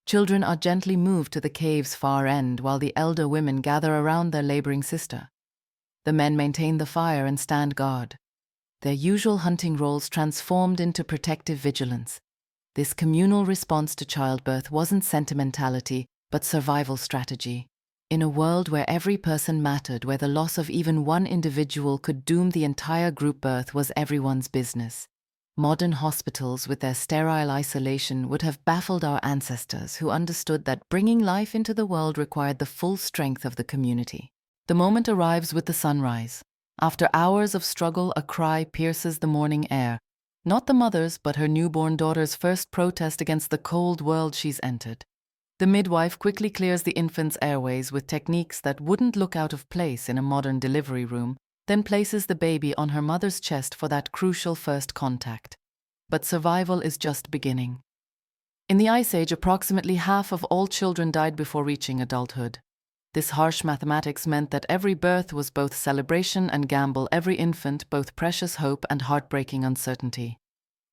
Children are gently moved to the cave's far end while the elder women gather around their laboring sister. The men maintain the fire and stand guard, their usual hunting roles transformed into protective vigilance. This communal response to childbirth wasn't sentimentality, but survival strategy. In a world where every person mattered, where the loss of even one individual could doom the entire group, birth was everyone's business. Modern hospitals, with their sterile isolation, would have baffled our ancestors, who understood that bringing life into the world required the full strength of the community. The moment arrives with the sunrise. After hours of struggle, a cry pierces the morning air. Not the mother's, but her newborn daughter's first protest against the cold world she's entered. The midwife quickly clears the infant's airways with techniques that wouldn't look out of place in a modern delivery room, then places the baby on her mother's chest for that crucial first contact. But survival is just beginning. In the Ice Age, approximately half of all children died before reaching adulthood. This harsh mathematics meant that every birth was both celebration and gamble, every infant both precious hope and heartbreaking uncertainty.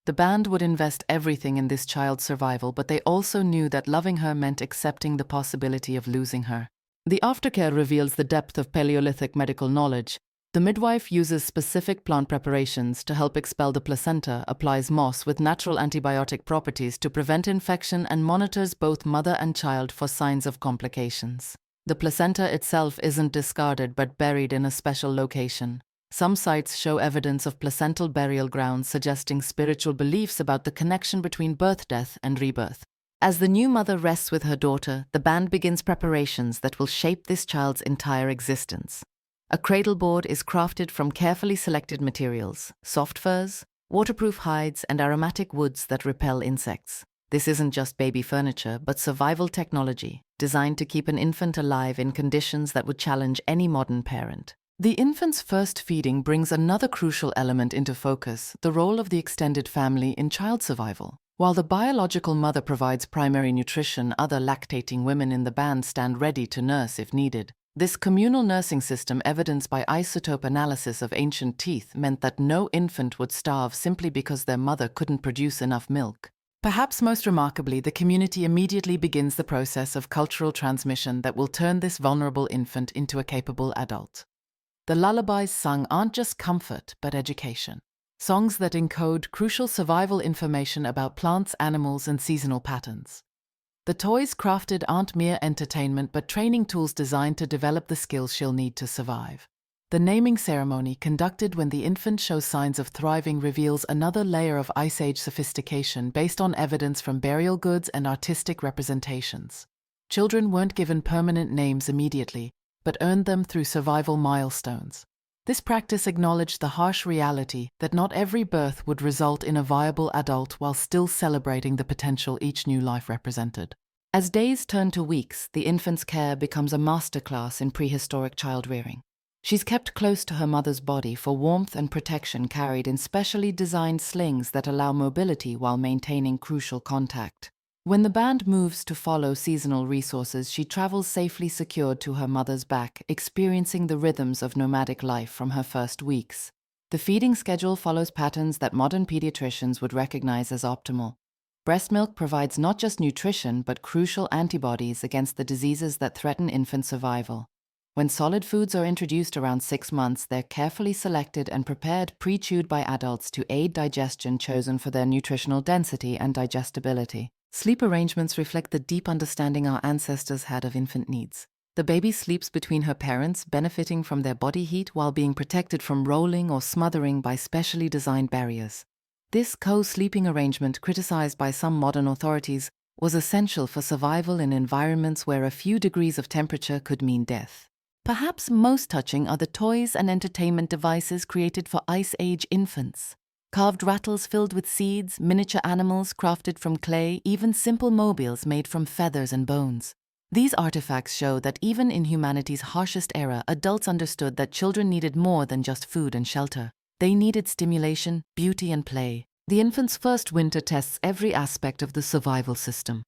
The band would invest everything in this child's survival, but they also knew that loving her meant accepting the possibility of losing her. The aftercare reveals the depth of Paleolithic medical knowledge. The midwife uses specific plant preparations to help expel the placenta, applies moss with natural antibiotic properties to prevent infection, and monitors both mother and child for signs of complications. The placenta itself isn't discarded but buried in a special location. Some sites show evidence of placental burial grounds, suggesting spiritual beliefs about the connection between birth, death, and rebirth. As the new mother rests with her daughter, the band begins preparations that will shape this child's entire existence. A cradle board is crafted from carefully selected materials: soft furs, waterproof hides, and aromatic woods that repel insects. This isn't just baby furniture, but survival technology, designed to keep an infant alive in conditions that would challenge any modern parent. The infant's first feeding brings another crucial element into focus: the role of the extended family in child survival. While the biological mother provides primary nutrition, other lactating women in the band stand ready to nurse if needed. This communal nursing system, evidenced by isotope analysis of ancient teeth, meant that no infant would starve simply because their mother couldn't produce enough milk. Perhaps most remarkably, the community immediately begins the process of cultural transmission that will turn this vulnerable infant into a capable adult. The lullabies sung aren't just comfort, but education. Songs that encode crucial survival information about plants, animals, and seasonal patterns. The toys crafted aren't mere entertainment, but training tools designed to develop the skills she'll need to survive. The naming ceremony, conducted when the infant shows signs of thriving, reveals another layer of Ice Age sophistication based on evidence from burial goods and artistic representations. Children weren't given permanent names immediately, but earned them through survival milestones. This practice acknowledged the harsh reality that not every birth would result in a viable adult, while still celebrating the potential each new life represented. As days turn to weeks, the infant's care becomes a masterclass in prehistoric child-rearing. She's kept close to her mother's body for warmth and protection, carried in specially designed slings that allow mobility while maintaining crucial contact. When the band moves to follow seasonal resources, she travels safely secured to her mother's back, experiencing the rhythms of nomadic life from her first weeks. The feeding schedule follows patterns that modern pediatricians would recognize as optimal. Breast milk provides not just nutrition, but crucial antibodies against the diseases that threaten infant survival. When solid foods are introduced around 6 months, they're carefully selected and prepared pre-chewed by adults to aid digestion, chosen for their nutritional density and digestibility. Sleep arrangements reflect the deep understanding our ancestors had of infant needs. The baby sleeps between her parents, benefiting from their body heat while being protected from rolling or smothering by specially designed barriers. This co-sleeping arrangement, criticized by some modern authorities, was essential for survival in environments where a few degrees of temperature could mean death. Perhaps most touching are the toys and entertainment devices created for Ice Age infants. Carved rattles filled with seeds, miniature animals crafted from clay, even simple mobiles made from feathers and bones. These artifacts show that even in humanity's harshest era, adults understood that children needed more than just food and shelter. They needed stimulation, beauty, and play. The infant's first winter tests every aspect of the survival system.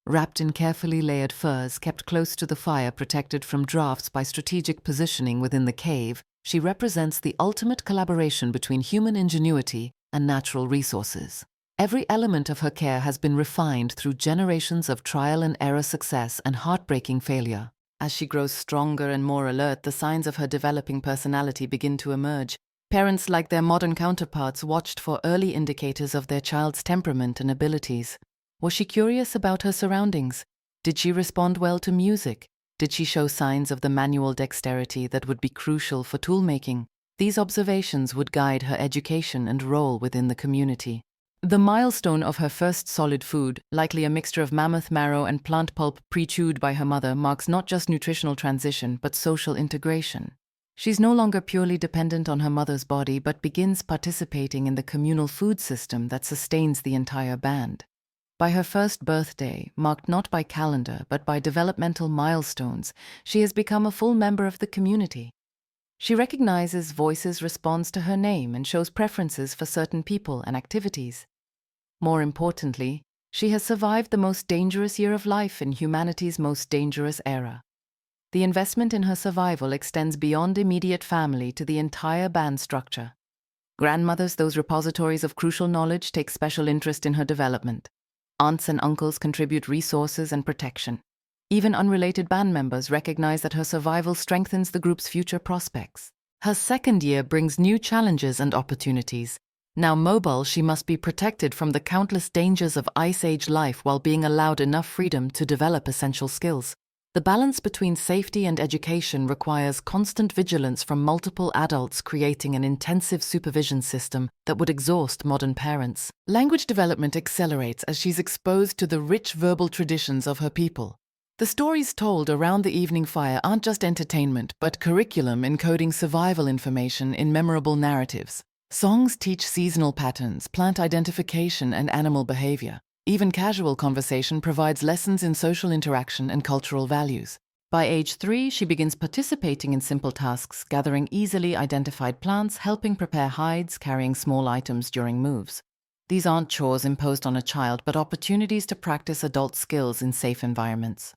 Wrapped in carefully layered furs kept close to the fire, protected from drafts by strategic positioning within the cave, she represents the ultimate collaboration between human ingenuity and natural resources. Every element of her care has been refined through generations of trial and error success and heartbreaking failure. As she grows stronger and more alert, the signs of her developing personality begin to emerge. Parents, like their modern counterparts, watched for early indicators of their child's temperament and abilities. Was she curious about her surroundings? Did she respond well to music? Did she show signs of the manual dexterity that would be crucial for toolmaking? These observations would guide her education and role within the community. The milestone of her first solid food, likely a mixture of mammoth marrow and plant pulp pre-chewed by her mother, marks not just nutritional transition but social integration. She's no longer purely dependent on her mother's body but begins participating in the communal food system that sustains the entire band. By her first birthday, marked not by calendar but by developmental milestones, she has become a full member of the community. She recognizes voices, responds to her name, and shows preferences for certain people and activities. More importantly, she has survived the most dangerous year of life in humanity's most dangerous era. The investment in her survival extends beyond immediate family to the entire band structure. Grandmothers, those repositories of crucial knowledge, take special interest in her development. Aunts and uncles contribute resources and protection. Even unrelated band members recognize that her survival strengthens the group's future prospects. Her second year brings new challenges and opportunities. Now mobile, she must be protected from the countless dangers of Ice Age life while being allowed enough freedom to develop essential skills. The balance between safety and education requires constant vigilance from multiple adults, creating an intensive supervision system that would exhaust modern parents. Language development accelerates as she's exposed to the rich verbal traditions of her people. The stories told around the evening fire aren't just entertainment, but curriculum encoding survival information in memorable narratives. Songs teach seasonal patterns, plant identification, and animal behavior. Even casual conversation provides lessons in social interaction and cultural values. By age 3, she begins participating in simple tasks, gathering easily identified plants, helping prepare hides, carrying small items during moves. These aren't chores imposed on a child, but opportunities to practice adult skills in safe environments.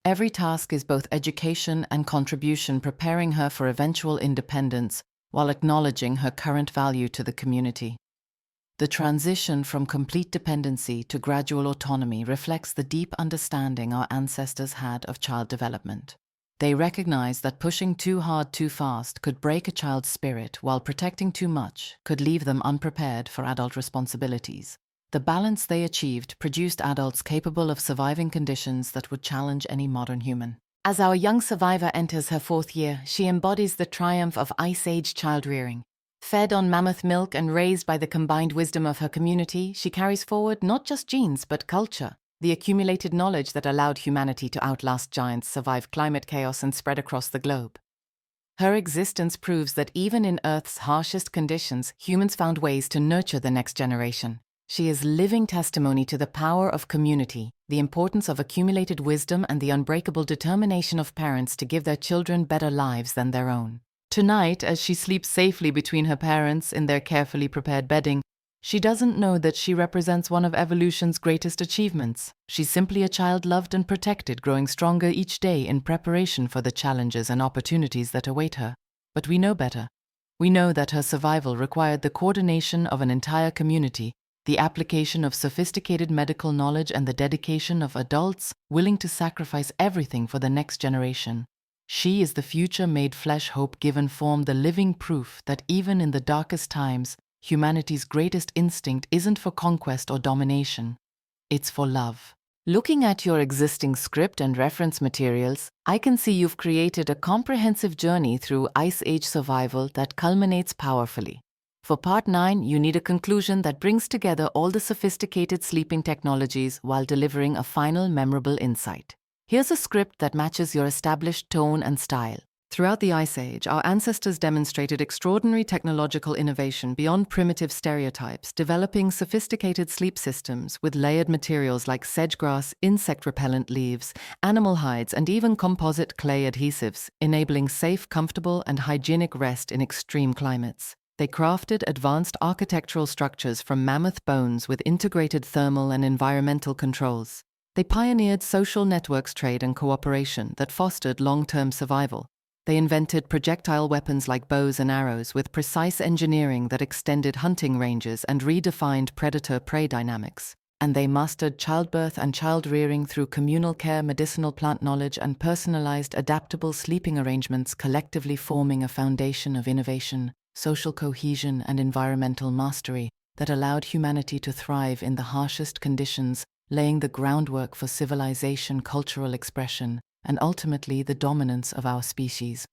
Every task is both education and contribution, preparing her for eventual independence while acknowledging her current value to the community. The transition from complete dependency to gradual autonomy reflects the deep understanding our ancestors had of child development. They recognized that pushing too hard too fast could break a child's spirit, while protecting too much could leave them unprepared for adult responsibilities. The balance they achieved produced adults capable of surviving conditions that would challenge any modern human. As our young survivor enters her 4th year, she embodies the triumph of Ice Age child-rearing. Fed on mammoth milk and raised by the combined wisdom of her community, she carries forward not just genes but culture, the accumulated knowledge that allowed humanity to outlast giants, survive climate chaos, and spread across the globe. Her existence proves that even in Earth's harshest conditions, humans found ways to nurture the next generation. She is living testimony to the power of community, the importance of accumulated wisdom, and the unbreakable determination of parents to give their children better lives than their own. Tonight, as she sleeps safely between her parents in their carefully prepared bedding, she doesn't know that she represents one of evolution's greatest achievements. She's simply a child loved and protected, growing stronger each day in preparation for the challenges and opportunities that await her. But we know better. We know that her survival required the coordination of an entire community, the application of sophisticated medical knowledge, and the dedication of adults willing to sacrifice everything for the next generation. She is the future made flesh, hope given form, the living proof that even in the darkest times, humanity's greatest instinct isn't for conquest or domination. It's for love. Looking at your existing script and reference materials, I can see you've created a comprehensive journey through Ice Age survival that culminates powerfully. For Part 9, you need a conclusion that brings together all the sophisticated sleeping technologies while delivering a final memorable insight. Here's a script that matches your established tone and style. Throughout the Ice Age, our ancestors demonstrated extraordinary technological innovation beyond primitive stereotypes, developing sophisticated sleep systems with layered materials like sedgegrass, insect-repellent leaves, animal hides, and even composite clay adhesives, enabling safe, comfortable, and hygienic rest in extreme climates. They crafted advanced architectural structures from mammoth bones with integrated thermal and environmental controls. They pioneered social networks trade and cooperation that fostered long-term survival. They invented projectile weapons like bows and arrows with precise engineering that extended hunting ranges and redefined predator-prey dynamics. And they mastered childbirth and child-rearing through communal care, medicinal plant knowledge, and personalized, adaptable sleeping arrangements, collectively forming a foundation of innovation, social cohesion, and environmental mastery that allowed humanity to thrive in the harshest conditions, laying the groundwork for civilization, cultural expression, and ultimately the dominance of our species.